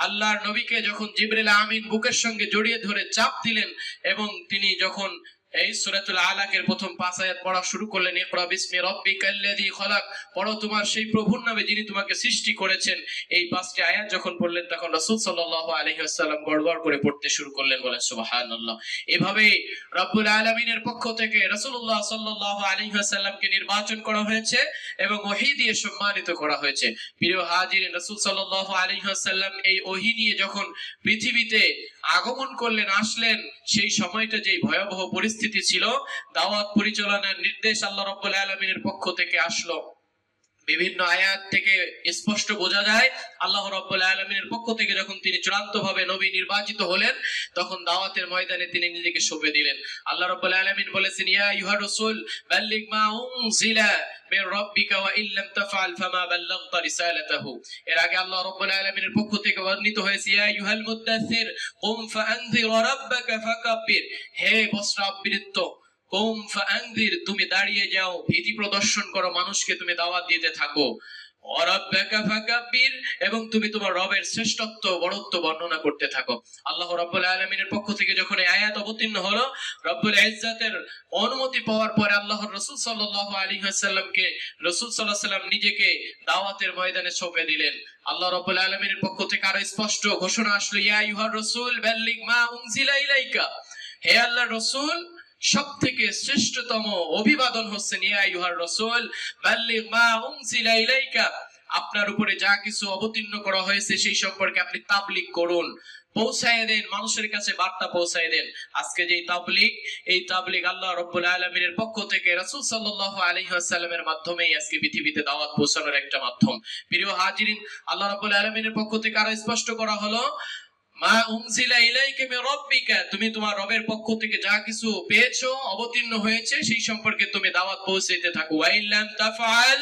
[SPEAKER 1] আল্লাহর নবীকে যখন জিবরিল আমিন বুকের সঙ্গে জড়িয়ে ধরে চাপ দিলেন এবং তিনি যখন এই সূরাতুল আলাকের প্রথম 5 আয়াত পড়া শুরু করলেন, ইকরা বিসমি রাব্বিকাল্লাযী খালাক, পড়ো তোমার সেই প্রভুর নামে যিনি তোমাকে সৃষ্টি করেছেন। এই 5টি আয়াত যখন পড়লেন তখন রাসূল সাল্লাল্লাহু আলাইহি ওয়াসাল্লাম গড়গড় করে পড়তে শুরু করলেন। বলেন সুবহানাল্লাহ। এভাবে রব্বুল আলামিনের পক্ষ থেকে রাসূলুল্লাহ সাল্লাল্লাহু আলাইহি ওয়াসাল্লামকে নির্বাচন করা হয়েছে এবং ওহী দিয়ে সম্মানিত করা হয়েছে। প্রিয় হাজিরিন, রাসূল সাল্লাল্লাহু আলাইহি ওয়াসাল্লাম এই ওহী নিয়ে যখন পৃথিবীতে আগমন করলেন, আসলেন, সেই সময়টা যেই ভয়াবহ পরিস্থিতি ছিল, দাওয়াত পরিচালনার নির্দেশ আল্লাহ রাব্বুল আলামিনের পক্ষ থেকে আসলো। বিভিন্ন আয়াত থেকে স্পষ্ট বোঝা যায় আল্লাহ রাব্বুল আলামিনের পক্ষ থেকে যখন তিনি চূড়ান্তভাবে নবী নির্বাচিত হলেন তখন দাওয়াতের ময়দানে তিনি নিজেকে সঁপে দিলেন। আল্লাহ রাব্বুল আলামিন বলেছেন ইয়া আইয়ুহার রাসূল বাল্লিগ মা উনজিলা মির রাব্বিকা ওয়া ইল্লাম তাফআল ফামা বাল্লাগতা রিসালাতাহু। এর আগে আল্লাহ রাব্বুল আলামিনের পক্ষ থেকে বর্ণিত হয়েছে ইয়া আইয়ুহাল মুদ্দাসসির কুম ফাআনজির রাব্বাকা ফাকাব্বির, হে বস্ত্রাবৃত কুম ফাআনজির, তুমি দাঁড়িয়ে যাও, ভীতি প্রদর্শন করো, মানুষকে তুমি দাওয়াত দিতে থাকো। ওয়ারাব্বাকা ফাকাব্বির, এবং তুমি তোমার রবের শ্রেষ্ঠত্ব বড়ত্ব বর্ণনা করতে থাকো। আল্লাহ রাব্বুল আলামিনের পক্ষ থেকে যখন এই আয়াত অবতীর্ণ হলো, রব্বুল ইজ্জাতের অনুমতি পাওয়ার পরে আল্লাহর রাসূল সাল্লাল্লাহু আলাইহি ওয়াসাল্লামকে রাসূল সাল্লাল্লাহু আলাইহি ওয়াসাল্লাম নিজেকে দাওয়াতের ময়দানে সঁপে দিলেন। আল্লাহ রাব্বুল আলামিনের পক্ষ থেকে আরো স্পষ্ট ঘোষণা আসলো, ইয়া আইয়ুহার রাসূল বাল্লিগ মা উনজিলা ইলাইকা, হে আল্লাহর রাসূল সবথেকে শ্রেষ্ঠতম অভিবাদন হচ্ছে ইয়া আইয়ুহার রাসূল বাল্লিগ মা উনজিলা ইলাইকা, আপনার উপরে যা কিছু অবতীর্ণ করা হয়েছে সেই সম্পর্কে আপনি তাবলীগ করুন, পৌঁছায় দেন, মানুষের কাছে বার্তা পৌঁছায় দেন। আজকে যে তাবলীগ, এই তাবলীগ আল্লাহ রাব্বুল আলামিনের পক্ষ থেকে রাসূল সাল্লাল্লাহু আলাইহি ওয়াসাল্লামের মাধ্যমেই আজকে পৃথিবীতে দাওয়াত পৌঁছানোর একটা মাধ্যম। প্রিয় হাজিরিন, আল্লাহ রাব্বুল আলামিনের পক্ষ থেকে আরো স্পষ্ট করা হলো, মা উনজিলা ইলাইকা মির রাব্বিকা, তুমি তোমার রবের পক্ষ থেকে যা কিছু পেয়েছো, অবতীর্ণ হয়েছে, সেই সম্পর্কে তুমি দাওয়াত পৌঁছাইতে থাকো। ওয়া ইল্লাম তাফআল,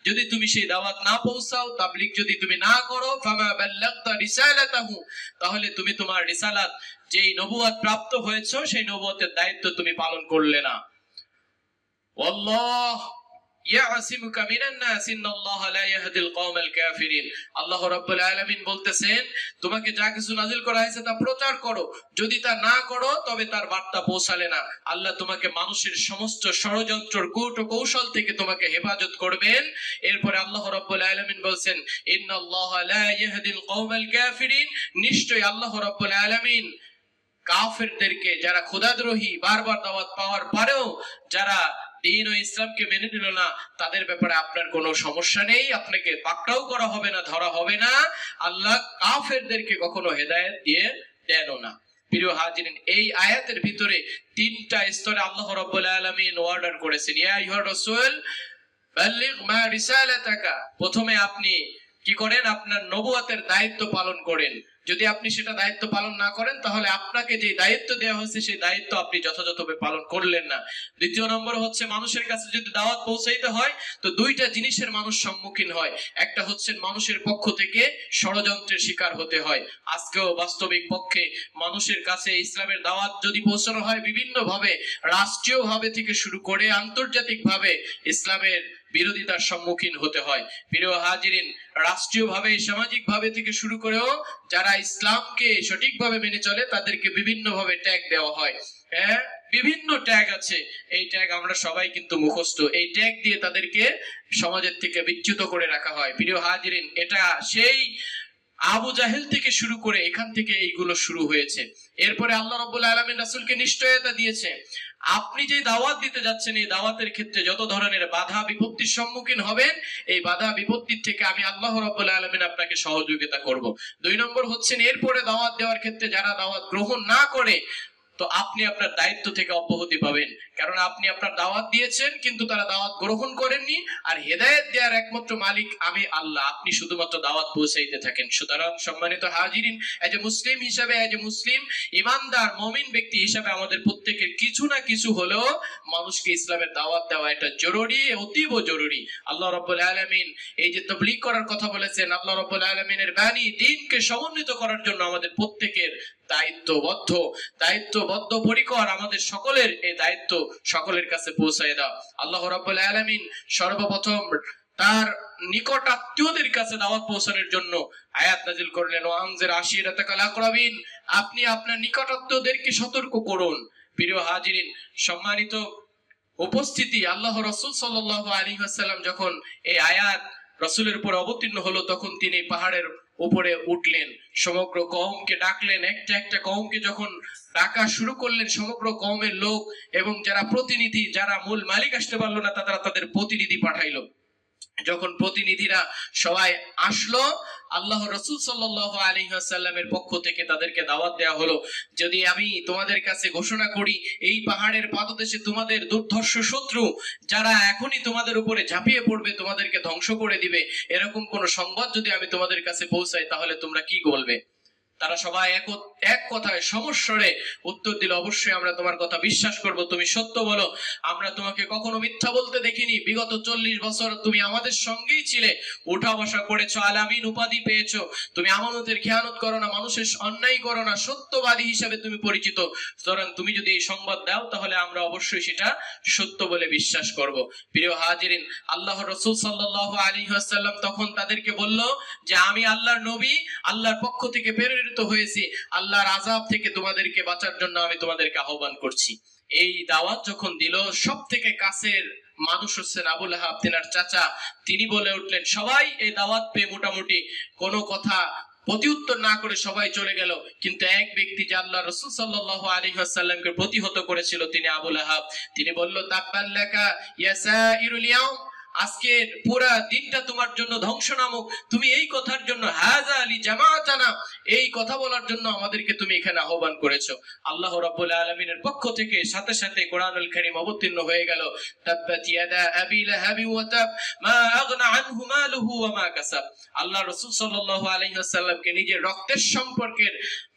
[SPEAKER 1] যদি তুমি সেই দাওয়াত না পৌঁছাও, তাবলীগ যদি তুমি না করো, ফামা বাল্লাগতা রিসালাতাহু, তাহলে তুমি তোমার রিসালাত, যেই নবুয়ত প্রাপ্ত হয়েছো, সেই নবুয়তের দায়িত্ব তুমি পালন করলে না। ওয়াল্লাহ ইয়াসিমুকা মিনান নাস, ইন্নাল্লাহা লা ইয়াহদিল কওমাল কাফিরিন। আল্লাহ রাব্বুল আলামিন বলতেছেন, তোমাকে যা কিছু নাযিল করা হয়েছে তা প্রচার করো, যদি তা না করো তবে তার বার্তা পৌঁছালে না, আল্লাহ তোমাকে মানুষের সমস্ত ষড়যন্ত্র কূট কৌশল থেকে তোমাকে হেফাজত করবেন। এরপরে আল্লাহ রাব্বুল আলামিন বলছেন, ইন্নাল্লাহা লা ইয়াহদিল কওমাল কাফিরিন, নিশ্চয়ই আল্লাহ রাব্বুল আলামিন কাফেরদেরকে, যারা খোদাদ্রোহী, বারবার দাওয়াত পাওয়ার পরেও যারা দ্বীন ও ইসলামকে মেনে নিল না, তাদের ব্যাপারে আপনার কোনো সমস্যা নেই, আপনাকে পাকড়াও করা হবে না, ধরা হবে না। আল্লাহ কাফেরদেরকে কখনো হেদায়েত দিয়ে দেন না। প্রিয় হাজিরিন, এই আয়াতের ভিতরে তিনটা স্তরে আল্লাহ রাব্বুল আলামিন অর্ডার করেছেন, ইয়া আইয়ুহার রাসূল বাল্লিগ মা রিসালাতাকা, প্রথমে আপনি কি করেন, আপনার নবুয়তের দায়িত্ব পালন করেন। যদি আপনি সেটা দায়িত্ব পালন না করেন, তাহলে আপনাকে যে দায়িত্ব দেওয়া হয়েছে সেই দায়িত্ব আপনি যথাযথভাবে পালন করলেন না। দ্বিতীয় নম্বর হচ্ছে, মানুষের কাছে যদি দাওয়াত পৌঁছাইতে হয়, তো দুইটা জিনিসের মানুষ সম্মুখীন হয়। একটা হচ্ছে মানুষের পক্ষ থেকে ষড়যন্ত্রের শিকার হতে হয়। আজকেও বাস্তবিক পক্ষে মানুষের কাছে ইসলামের দাওয়াত যদি পৌঁছানো হয়, বিভিন্ন ভাবে, রাষ্ট্রীয় ভাবে থেকে শুরু করে আন্তর্জাতিক ভাবে ইসলামের বিরোধিতার সম্মুখীন হতে হয়। প্রিয় হাজিরিন, রাষ্ট্রীয় ভাবে, সামাজিক ভাবে থেকে শুরু করেও যারা ইসলামকে সঠিকভাবে মেনে চলে, তাদেরকে বিভিন্ন ভাবে ট্যাগ দেওয়া হয়। হ্যাঁ, বিভিন্ন ট্যাগ আছে, এই ট্যাগ আমরা সবাই কিন্তু মুখস্থ। এই ট্যাগ দিয়ে তাদেরকে সমাজের থেকে বিচ্যুত করে রাখা হয়। প্রিয় হাজিরিন, এটা সেই আবু জাহেল থেকে শুরু করে এখান থেকে এইগুলো শুরু হয়েছে। এরপরে আল্লাহ রাব্বুল আলামিন রাসূলকে নিশ্চয়তা দিয়েছে, আপনি যে দাওয়াত দিতে যাচ্ছেন, এই দাওয়াতের ক্ষেত্রে যত ধরনের বাধা বিপত্তির সম্মুখীন হবেন, এই বাধা বিপত্তির থেকে আমি আল্লাহ রাব্বুল আলামিন আপনাকে সহযোগিতা করব। দুই নম্বর হচ্ছেন, এরপরে দাওয়াত দেওয়ার ক্ষেত্রে যারা দাওয়াত গ্রহণ না করে, তো আপনি আপনার দায়িত্ব থেকে অব্যাহতি পাবেন, কারণ আপনি আপনার দাওয়াত দিয়েছেন কিন্তু তারা দাওয়াত গ্রহণ করেননি। আর হেদায়েত দেওয়ার একমাত্র মালিক আমি আল্লাহ, আপনি শুধুমাত্র দাওয়াত পৌঁছাইতে থাকেন। সুতরাং সম্মানিত হাজিরিন, এজ এ মুসলিম হিসাবে, এজ এ মুসলিম ইমানদার মুমিন ব্যক্তি হিসাবে আমাদের প্রত্যেকের কিছু না কিছু হলেও মানুষকে ইসলামের দাওয়াত দেওয়া এটা জরুরি, অতীব জরুরি। আল্লাহ রাব্বুল আলামিন এই যে তাবলীগ করার কথা বলেছেন, আল্লাহ রাব্বুল আলামিনের বাণী দ্বীনকে সমন্বিত করার জন্য আমাদের প্রত্যেকের দায়িত্ববদ্ধ পরিকর, আমাদের সকলের এই দায়িত্ব সকলের কাছে পৌঁছায় দাও। আল্লাহ রাব্বুল আলামিন সর্বপ্রথম তার নিকট আত্মীয়দের কাছে দাওয়াত পৌঁছানোর জন্য আয়াত নাযিল করলেন, ওয়ানজির আশিরাতাকাল আকরাবিন, আপনি আপনার নিকট আত্মীয়দেরকে সতর্ক করুন। প্রিয় হাজিরিন, সম্মানিত উপস্থিতি, আল্লাহ রাসূল সাল্লাল্লাহু আলাইহি ওয়াসাল্লাম যখন এই আয়াত রাসূলের উপর অবতীর্ণ হলো, তখন তিনি পাহাড়ের উপরে উঠলেন, সমগ্র কওমকে ডাকলেন। একটা একটা কওমকে যখন ডাকা শুরু করলেন, সমগ্র কওমের লোক এবং যারা প্রতিনিধি, যারা মূল মালিক আসতে পারলো না, তারা তাদের প্রতিনিধি পাঠাইলো। যখন প্রতিনিধিরা সবাই আসলো, আল্লাহ রাসূল সাল্লাল্লাহু আলাইহি ওয়াসাল্লামের পক্ষ থেকে তাদেরকে দাওয়াত দেওয়া হলো, যদি আমি তোমাদের কাছে ঘোষণা করি, এই পাহাড়ের পাদদেশে তোমাদের দুর্ধর্ষ শত্রু যারা এখনই তোমাদের উপরে ঝাঁপিয়ে পড়বে, তোমাদেরকে ধ্বংস করে দিবে, এরকম কোন সংবাদ যদি আমি তোমাদের কাছে পৌঁছাই, তাহলে তোমরা কি বলবে? তারা সবাই এক কথায় সমস্বরে উত্তর দিল, অবশ্যই আমরা তোমার কথা বিশ্বাস করব, তুমি সত্য বলো, আমরা তোমাকে কখনো মিথ্যা বলতে দেখিনি, বিগত 40 বছর তুমি আমাদের সঙ্গেই ছিলে, উঠা বসা করেছো, আলামিন উপাধি পেয়েছো, তুমি আমানতের খেয়ানত করো না, মানুষের অন্যায় করো না, সত্যবাদী হিসেবে তুমি পরিচিত, সুতরাং তুমি যদি এই সংবাদ দাও তাহলে আমরা অবশ্যই সেটা সত্য বলে বিশ্বাস করব। প্রিয় হাজিরিন, আল্লাহর রাসূল সাল্লাল্লাহু আলাইহি ওয়াসাল্লাম তখন তাদেরকে বলল যে আমি আল্লাহর নবী, আল্লাহর পক্ষ থেকে প্রেরিত হয়েছি, আল্লাহর আযাব থেকে তোমাদেরকে বাঁচার জন্য আমি তোমাদেরকে আহ্বান করছি। এই দাওয়াত যখন দিল, সব থেকে কাছের মানুষ হচ্ছেন আবু লাহাব, তিনার চাচা, তিনি বলে উঠলেন, সবাই এই দাওয়াত পেয়ে মোটামুটি কোনো কথা প্রতিউত্তর না করে সবাই চলে গেল, কিন্তু এক ব্যক্তি যে আল্লাহ রাসূল সাল্লাল্লাহু আলাইহি ওয়াসাল্লামকে প্রতিহত করেছিল তিনি আবু লাহাব, তিনি বলল, তাব্বাল্লাকা ইয়া সাইরুল ইয়াউম, আজকের পুরা দিনটা তোমার জন্য ধ্বংস নামক, তুমি এই কথার জন্য, হাযা আলি জামাআতানা, এই কথা বলার জন্য আমাদেরকে তুমি এখানে আহ্বান করেছো। আল্লাহ রাব্বুল আলামিনের পক্ষ থেকে সাথে সাথে কোরআনুল কারীম অবতীর্ণ হয়ে গেল, তাব্বাত ইয়াদা আবি লাহাবি ওয়া তাব মা আগনা আনহু মালুহু ওয়া মা কাসাব। আল্লাহ রাসূল সাল্লাল্লাহু আলাইহি ওয়াসাল্লামকে নিজের রক্তের সম্পর্কের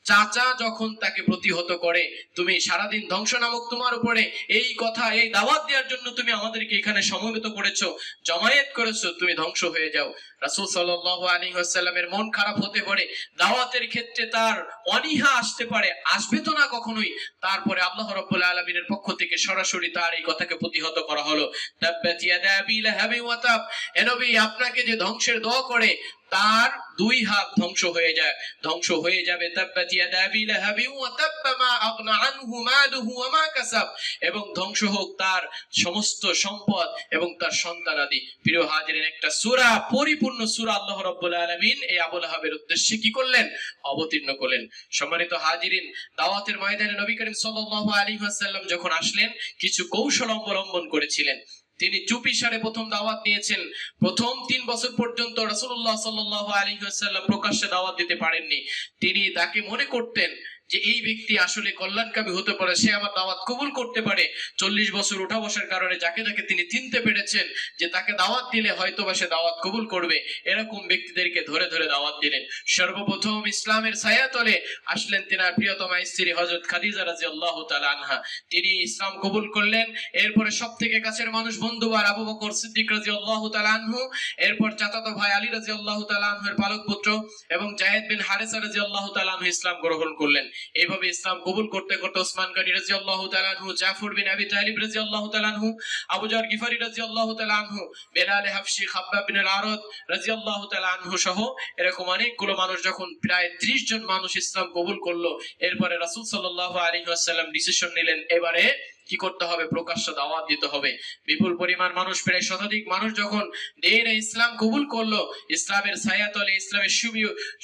[SPEAKER 1] চাচা যখন তাকে প্রতিহত করে, তুমি সারাদিন ধ্বংস নামক তোমার উপরে এই কথা, এই দাওয়াত দেওয়ার জন্য তুমি আমাদেরকে এখানে সমবেত করেছো, জমায়েত করেছো, তুমি ধ্বংস হয়ে যাও। রাসূল সাল্লাল্লাহু আলাইহি ওয়াসাল্লামের মন খারাপ হতে পারে, দাওয়াতের ক্ষেত্রে তার অনীহা আসতে পারে, আসবে তো না কখনোই, তারপরে আল্লাহ রাব্বুল আলামিনের পক্ষ থেকে সরাসরি তার এই কথাকে প্রতিহত করা হলো, তাব্বাত ইয়াদা আবি লাহাবি ওয়া তাব, এ নবী আপনাকে যে ধ্বংসের দোয়া করে তার দুই হাত ধ্বংস হয়ে যায়, ধ্বংস হয়ে যাবে, তাব্বাত ইয়াদা আবি লাহাবি ওয়া তাব্বা মা আগনা আনহু মালুহু ওয়া মা কাসাব, এবং ধ্বংস হোক তার সমস্ত সম্পদ এবং তার সন্তানাদি। প্রিয় হাজিরিন, একটা সূরা, পরিপূর্ণ সূরা আল্লাহ রাব্বুল আলামিন এই আবু লাহাবের উদ্দেশ্যে কি করলেন? অবতীর্ণ করলেন। সম্মানিত হাজিরিন, দাওয়াতের ময়দানে নবী করিম সাল্লাল্লাহু আলাইহি ওয়াসাল্লাম যখন আসলেন, কিছু কৌশল অবলম্বন করেছিলেন। তিনি চুপিসারে প্রথম দাওয়াত দিয়েছেন। প্রথম 3 বছর পর্যন্ত রাসূলুল্লাহ সাল্লাল্লাহু আলাইহি ওয়াসাল্লাম প্রকাশ্যে দাওয়াত দিতে পারেননি। তিনি তাকে মনে করতেন যে এই ব্যক্তি আসলে কল্যাণকামী হতে পারে, সে আমার দাওয়াত কবুল করতে পারে। 40 বছর উঠা বসার কারণে যাকে যাকে তিনি চিনতে পেরেছেন যে তাকে দাওয়াত দিলে হয়তোবা সে দাওয়াত কবুল করবে, এরকম ব্যক্তিদেরকে ধরে ধরে দাওয়াত দিলেন। সর্বপ্রথম ইসলামের ছায়াতলে আসলেন তিনার প্রিয়তমা স্ত্রী হযরত খাদিজা রাদিয়াল্লাহু তাআলা আনহা। তিনি ইসলাম কবুল করলেন। এরপরে সবথেকে কাছের মানুষ, বন্ধু আর আবু বকর সিদ্দিক রাদিয়াল্লাহু তাআলা আনহু, এরপর চাচাতো ভাই আলী রাদিয়াল্লাহু তাআলা আনহুর পালক পুত্র এবং যায়েদ বিন হারেসা রাদিয়াল্লাহু তাআলা আনহু ইসলাম গ্রহণ করলেন। এইভাবে ইসলাম কবুল করতে করতে ওসমান গনি রাদিয়াল্লাহু তাআলা আনহু, জাফর বিন আবি তালিব রাদিয়াল্লাহু তাআলা আনহু, আবু জার গিফারি রাদিয়াল্লাহু তাআলা আনহু, বেলাল হাবশি, খাব্বাব বিন আল-আরাদ রাদিয়াল্লাহু তাআলা আনহু সহ এরকম অনেকগুলো মানুষ, যখন প্রায় 30 জন মানুষ ইসলাম কবুল করলো, এরপরে রাসূল সাল্লাল্লাহু আলাইহি ওয়াসাল্লাম ডিসিশন নিলেন, এবারে কি করতে হবে? প্রকাশ্য দাওয়াত দিতে হবে। বিপুল পরিমাণ মানুষ, প্রায় শতাধিক মানুষ যখন দ্বীনে ইসলাম কবুল করলো, ইসলামের ছায়াতলে ইসলামের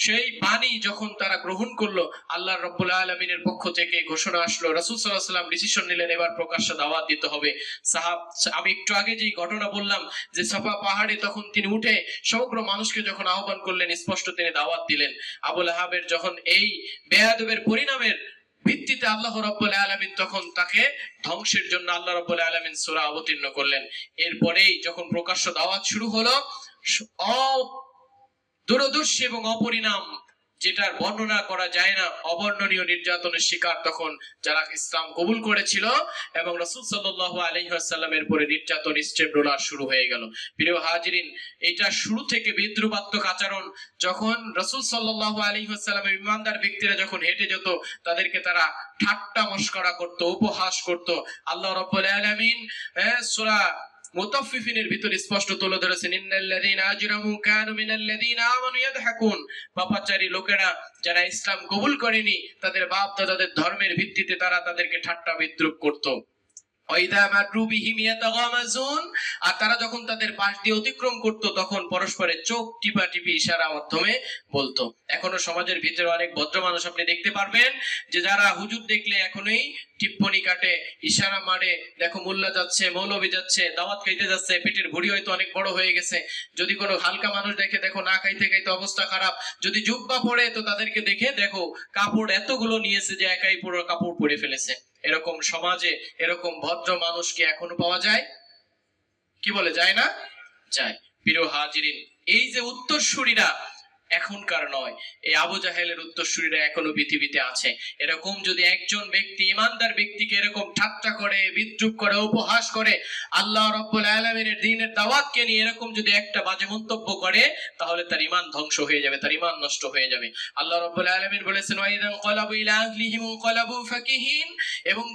[SPEAKER 1] সেই বাণী যখন তারা গ্রহণ করলো, আল্লাহ রাব্বুল আলামিনের পক্ষ থেকে ঘোষণা আসলো, রাসূল সাল্লাল্লাহু আলাইহি ওয়াসাল্লাম ডিসিশন নিলেন এবার প্রকাশ্য দাওয়াত দিতে হবে। আমি একটু আগে যে ঘটনা বললাম যে সাফা পাহাড়ে তখন তিনি উঠে সমগ্র মানুষকে যখন আহ্বান করলেন, স্পষ্ট তিনি দাওয়াত দিলেন। আবু লাহাবের যখন এই বেয়াদবের পরিণামের ভিত্তিতে আল্লাহ রাব্বুল আলামিন তখন তাকে ধ্বংসের জন্য আল্লাহ রাব্বুল আলামিন সূরা অবতীর্ণ করলেন। এরপরেই যখন প্রকাশ্য দাওয়াত শুরু হলো, দূরদর্শী এবং অপরিণাম, যেটার বর্ণনা করা যায় না, অবর্ণনীয় নির্যাতনের শিকার তখন যারা ইসলাম কবুল করেছিল, এবং রাসূল সাল্লাল্লাহু আলাইহি ওয়াসাল্লামের উপরে নির্যাতন স্টেপ রোলার শুরু হয়ে গেল। প্রিয় হাজিরিন, এটা শুরু থেকে বিদ্রুপাত্মক আচরণ। যখন রাসূল সাল্লাল্লাহু আলাইহি ওয়াসাল্লামের ইমানদার ব্যক্তিরা যখন হেঁটে যেত, তাদেরকে তারা ঠাট্টা মশকরা করত, উপহাস করত। আল্লাহ রাব্বুল আলামিন সূরা মুতাফফিফিনের ভিতর স্পষ্ট তুলে ধরেছেন, ইন্নাল্লাযীনা আজরামু কানু মিনাল্লাযীনা আমানু ইয়াদহাকুন, পাপাচারী লোকেরা যারা ইসলাম কবুল করেনি, তাদের বাপ দাদাদের ধর্মের ভিত্তিতে তারা তাদেরকে ঠাট্টা বিদ্রূপ করত। আর তারা যখন তাদের পাশ দিয়ে অতিক্রম করত, তখন পরস্পরের চোখ টিপা টিপি ইশারা মাধ্যমে বলতো। এখনো সমাজের ভিতরে অনেক ভদ্র মানুষ আপনি দেখতে পারবেন যে যারা হুজুর দেখলে এখনই টিপ্পনি কাটে, ইশারা মারে, দেখো মোল্লা যাচ্ছে, মৌলবী যাচ্ছে, দাওয়াত খাইতে যাচ্ছে, পেটের ভুঁড়ি হয়তো অনেক বড় হয়ে গেছে। যদি কোনো হালকা মানুষ দেখে, দেখো না খাইতে খাইতে অবস্থা খারাপ। যদি জুব্বা পরে, তো তাদেরকে দেখে দেখো কাপড় এতগুলো নিয়েছে যে একাই পুরো কাপড় পরে ফেলেছে। এরকম সমাজে এরকম ভদ্র মানুষ কি এখনো পাওয়া যায়? কি বলে, যায় না? যায়। প্রিয় হাজিরিন, এই যে উত্তরসূরিরা এখনকার নয়, এই আবু জাহেলের উত্তরসূরিরা এখনো পৃথিবীতে আছে। এরকম যদি একজন ব্যক্তি, ইমানদার ব্যক্তিকে এরকম ঠাট্টা করে, বিদ্রুপ করে, উপহাস করে, আল্লাহ রাব্বুল আলামিনের দ্বীনের দাওয়াতকে নিয়ে এরকম যদি একটা বাজে মন্তব্য করে, তাহলে তার ঈমান ধ্বংস হয়ে যাবে, তার ঈমান নষ্ট হয়ে যাবে। আল্লাহ রাব্বুল আলামিন বলেছেন, ওয়া ইযা ক্বালাবু ইলা আহলিহিম ক্বালাবু ফাকিহিন, এবং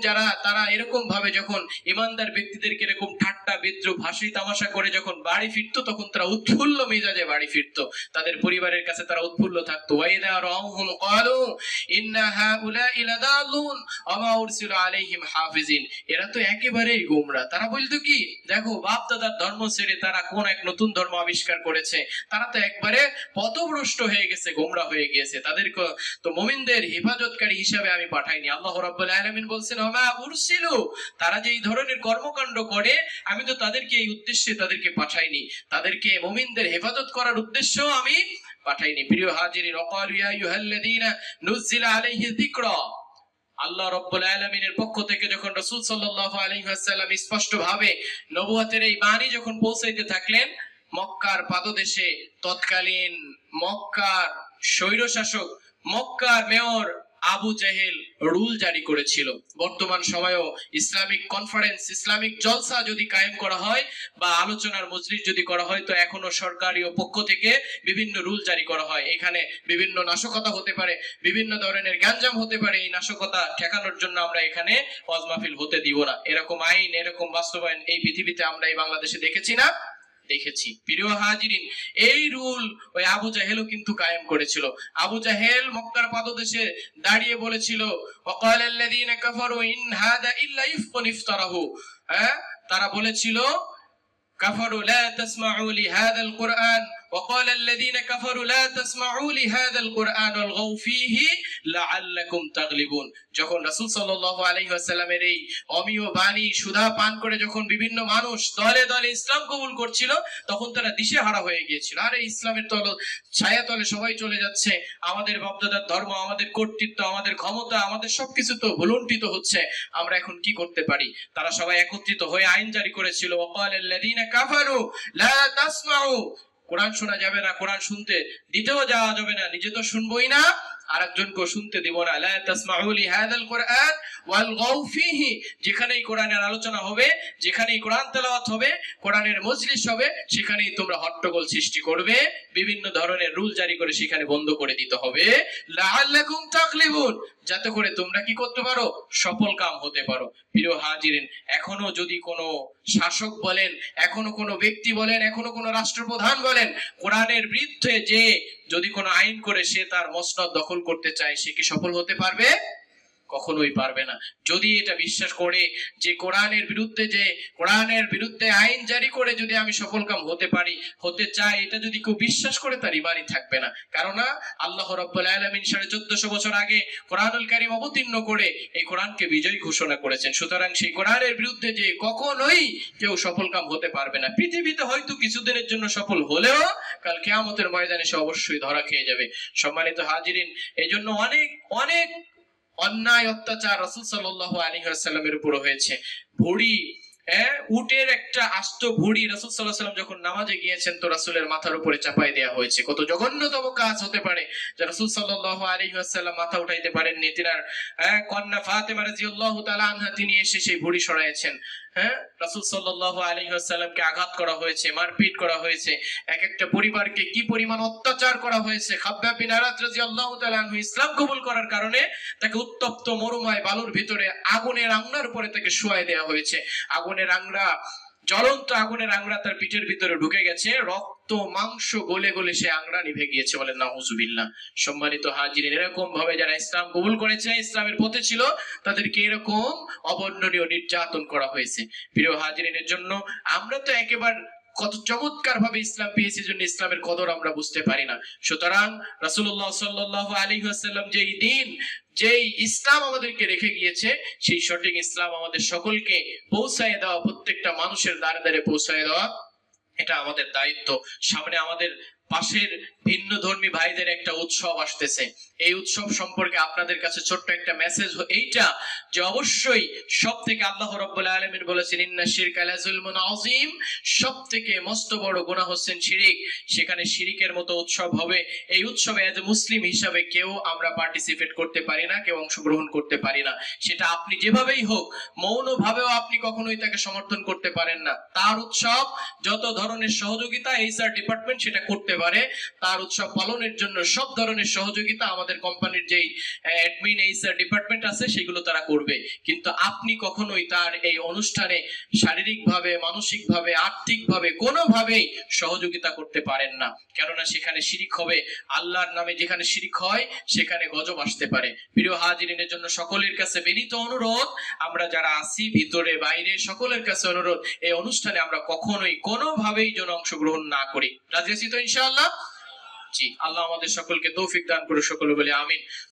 [SPEAKER 1] তারা এরকম ভাবে যখন ঈমানদার ব্যক্তিদেরকে এরকম ঠাট্টা, বিদ্রুপ, হাসি তামাশা করে যখন বাড়ি ফিরতো, তখন তারা উৎফুল্ল মেজাজে বাড়ি ফিরতো, তাদের পরিবারের কাছে তারা উৎফুল্ল থাকতো। ওয়াইদা রাহুম ক্বালু ইন্না হাউলাই লাদালুন ওয়া মা উরসিলু আলাইহিম হাফিজিন, এরা তো একেবারেই গোমরা। তারা বলতো কি, দেখো বাপ দাদার ধর্ম ছেড়ে তারা কোন এক নতুন ধর্ম আবিষ্কার করেছে, তারা তো একবারে পথভ্রষ্ট হয়ে গেছে, গোমরা হয়ে গিয়েছে, তাদেরকে তো মুমিনদের হেফাজতকারী হিসেবে আমি পাঠাইনি। আল্লাহ রাব্বুল আলামিন বলছেন, ওয়া মা উরসিলু, তারা যে এই ধরনের কর্মকাণ্ড করে, আমি তো তাদেরকে এই উদ্দেশ্যে তাদেরকে পাঠাইনি, তাদেরকে মুমিনদের হেফাজত করার উদ্দেশ্যেও আমি পাঠাইনি। প্রিয় হাজিরিন, ওয়াকালু ইয়া আইয়ুহাল্লাযীনা নুযিলা আলাইহি যিকরা, আল্লাহ রাব্বুল আলামিনের পক্ষ থেকে যখন রাসূল সাল্লাল্লাহু আলাইহি ওয়াসাল্লাম স্পষ্ট ভাবে নবুয়তের এই বাণী যখন পৌঁছাইতে থাকলেন, মক্কার পাদদেশে তৎকালীন মক্কার স্বৈরশাসক, মক্কার মেয়র আবু জেহেল রুল জারি করেছিল। বর্তমান সময়েও ইসলামিক কনফারেন্স, ইসলামিক জলসা যদি কায়েম করা হয় বা আলোচনার মজলিস যদি করা হয়, তো এখনো সরকারি পক্ষ থেকে বিভিন্ন রুল জারি করা হয়। এখানে বিভিন্ন নাশকতা হতে পারে, বিভিন্ন ধরনের গ্যাঞ্জাম হতে পারে, এই নাশকতা ঠেকানোর জন্য আমরা এখানে ওয়াজ মাহফিল হতে দিব না। এরকম আইন, এরকম বাস্তবায়ন এই পৃথিবীতে আমরা এই বাংলাদেশে দেখেছি না? দেখেছি। প্রিয় হাজিরিন, এই রুল ওই আবু জাহেলও কিন্তু কায়েম করেছিল। আবু জাহেল মক্কার পাদদেশে দাঁড়িয়ে বলেছিল, ওয়াকালাল্লাযীনা কাফারু ইন হাদা ইল্লা ইফকুন ইফতারাহু, তারা বলেছিল, কাফারু লা তাসমাউ লিহাদাল কুরআন وقال الذين كفروا لا تسمعوا لهذا القرآن والغوا فيه لعلكم تغلبون। যখন রাসূল সাল্লাল্লাহু আলাইহি ওয়াসাল্লামের এই অমীয় বাণী সুধা পান করে যখন বিভিন্ন মানুষ দলে দলে ইসলাম কবুল করছিল, তখন তারা দিশেহারা হয়ে গিয়েছিল। আরে ইসলামের ছায়া তলে সবাই চলে যাচ্ছে, আমাদের বাপদাদার ধর্ম, আমাদের কর্তৃত্ব, আমাদের ক্ষমতা, আমাদের সবকিছু তো ভুলুণ্ঠিত হচ্ছে, আমরা এখন কি করতে পারি? তারা সবাই একত্রিত হয়ে আইন জারি করেছিল, ওয়াকালাল্লাযীনা কাফারু লা তাসমাউ, কোরআন শোনা যাবে না, কোরআন শুনতে দিতেও যাওয়া যাবে না, নিজে তো শুনবই না, আরেকজনকে শুনতে দিব না। লা তাসমাউ লিহাদাল কুরআন ওয়ালগাউ ফীহি, যেখানেই কোরআনের আলোচনা হবে, যেখানেই কোরআন তেলাওয়াত হবে, কোরআনের মজলিস হবে, সেখানেই তোমরা হট্টগোল সৃষ্টি করবে, বিভিন্ন ধরনের রুল জারি করে সেখানে বন্ধ করে দিতে হবে। লাআল্লাকুম তাগলিবুন, যাতে করে তোমরা কি করতে পারো? সফল কাম হতে পারো। প্রিয় হাজিরিন, এখনো যদি কোনো শাসক বলেন, এখনো কোনো ব্যক্তি বলেন, এখনো কোনো রাষ্ট্রপ্রধান বলেন, কোরআনের বিরুদ্ধে যে যদি কোনো আইন করে সে তার মসনদ দখল করতে চায়, সে কি সফল হতে পারবে? কখনোই পারবে না। যদি এটা বিশ্বাস করে যে কোরআনের বিরুদ্ধে আইন জারি করে যদি আমি সফলকাম হতে চাই, এটা যদি কেউ বিশ্বাস করে, তার ঈমানই থাকবে না। কারণ আল্লাহ রাব্বুল আলামিন 1450 বছর আগে কোরআনুল কারীম অবতীর্ণ করে এই কোরআনকে বিজয়ী ঘোষণা করেছেন। সুতরাং সেই কোরআনের বিরুদ্ধে যে কখনোই কেউ সফলকাম হতে পারবে না। পৃথিবীতে হয়তো কিছুদিনের জন্য সফল হলেও কাল কিয়ামতের ময়দানে সে অবশ্যই ধরা খেয়ে যাবে। সম্মানিত হাজিরিন, এই জন্য অনেক অনেক অন্যায় অত্যাচার রাসূল সাল্লাল্লাহু আলাইহি ওয়াসাল্লামের উপর হয়েছে। ভুঁড়ি, উটের একটা আস্ত ভুঁড়ি রাসূল সাল্লাল্লাহু আলাইহি ওয়াসাল্লাম যখন নামাজে গিয়েছেন, তো রাসূলের মাথার উপরে চাপাই দেওয়া হয়েছে। কত জঘন্যতম কাজ হতে পারে যে রাসূল সাল্লাল্লাহু আলাইহি ওয়াসাল্লাম মাথা উঠাইতে পারেননি। তিনার কন্যা ফাতেমা রাদিয়াল্লাহু তাআলা আনহা, তিনি এসে সেই ভুঁড়ি সরাইছেন। রাসূল সাল্লাল্লাহু আলাইহি ওয়াসাল্লামকে আঘাত করা হয়েছে, মারপিট করা হয়েছে, এক একটা পরিবারকে কি পরিমাণ অত্যাচার করা হয়েছে। খাব্বাব বিন আরাত রাদিয়াল্লাহু তাআলা আনহু ইসলাম কবুল করার কারণে তাকে উত্তপ্ত মরুময় বালুর ভিতরে আগুনের আংনার উপরে তাকে শোয়াই দেওয়া হয়েছে। আগুনের আংরা, জ্বলন্ত আগুনের আংরা তার পিঠের ভিতরে ঢুকে গেছে, রক্ত মাংস গলে গলে সে আংরা নিভে গিয়েছে। বলেন নাউজুবিল্লাহ। সম্মানিত হাজিরিন, এরকম ভাবে যারা ইসলাম কবুল করেছে, ইসলামের পথে ছিল, তাদেরকে এরকম অবর্ণনীয় নির্যাতন করা হয়েছে। প্রিয় হাজিরিনের জন্য আমরা তো একেবারে কত চমৎকার ভাবে ইসলাম পেয়েছি, জন্য ইসলামের কদর আমরা বুঝতে পারি না। সুতরাং রাসূলুল্লাহ সাল্লাল্লাহু আলাইহি ওয়াসাল্লাম যেই ইসলাম আমাদেরকে রেখে গিয়েছে, সেই সঠিক ইসলাম আমাদের সকলকে পৌঁছায় দেওয়া, প্রত্যেকটা মানুষের দ্বারে দ্বারে পৌঁছায় দেওয়া, এটা আমাদের দায়িত্ব। সামনে আমাদের পাশের ভিন্ন ধর্মী ভাইদের একটা উৎসব আসতেছে। এই উৎসব সম্পর্কে আপনাদের কাছে ছোট্ট একটা মেসেজ এইটা, যে অবশ্যই সব থেকে আল্লাহ রাব্বুল আলামিন বলেছেন ইন্না শিরকা লাযুলমুন আযীম, সব থেকে মস্ত বড় গুনাহ হচ্ছে শিরিক। সেখানে শিরিকের মতো উৎসব হবে, এই উৎসবে এজ এ মুসলিম হিসাবে কেউ আমরা পার্টিসিপেট করতে পারি না, কেউ অংশগ্রহণ করতে পারি না। সেটা আপনি যেভাবেই হোক, মৌন ভাবেও আপনি কখনোই তাকে সমর্থন করতে পারেন না। তার উৎসব যত ধরনের সহযোগিতা এইচআর ডিপার্টমেন্ট সেটা করতে পারে, তার উৎসব পালনের জন্য সব ধরনের সহযোগিতা আমাদের কোম্পানির যেই অ্যাডমিন এইচআর ডিপার্টমেন্ট আছে সেগুলো তারা করবে। কিন্তু আপনি কখনোই তার এই অনুষ্ঠানে শারীরিকভাবে, মানসিকভাবে, আর্থিকভাবে কোনোভাবেই সহযোগিতা করতে পারেন না, কেননা সেখানে শিরিক হবে। আল্লাহর নামে যেখানে শিরিক হয় সেখানে গজব আসতে পারে। প্রিয় হাজিরিনের জন্য সকলের কাছে বিনীত অনুরোধ, আমরা যারা আছি ভিতরে বাইরে সকলের কাছে অনুরোধ, এই অনুষ্ঠানে আমরা কখনোই কোনোভাবেই যেন অংশগ্রহণ না করি। রাজি আছি তো ইনশাআল্লাহ? জি, আল্লাহ আমাদের সকলকে তৌফিক দান করে, সকলে বলে আমিন।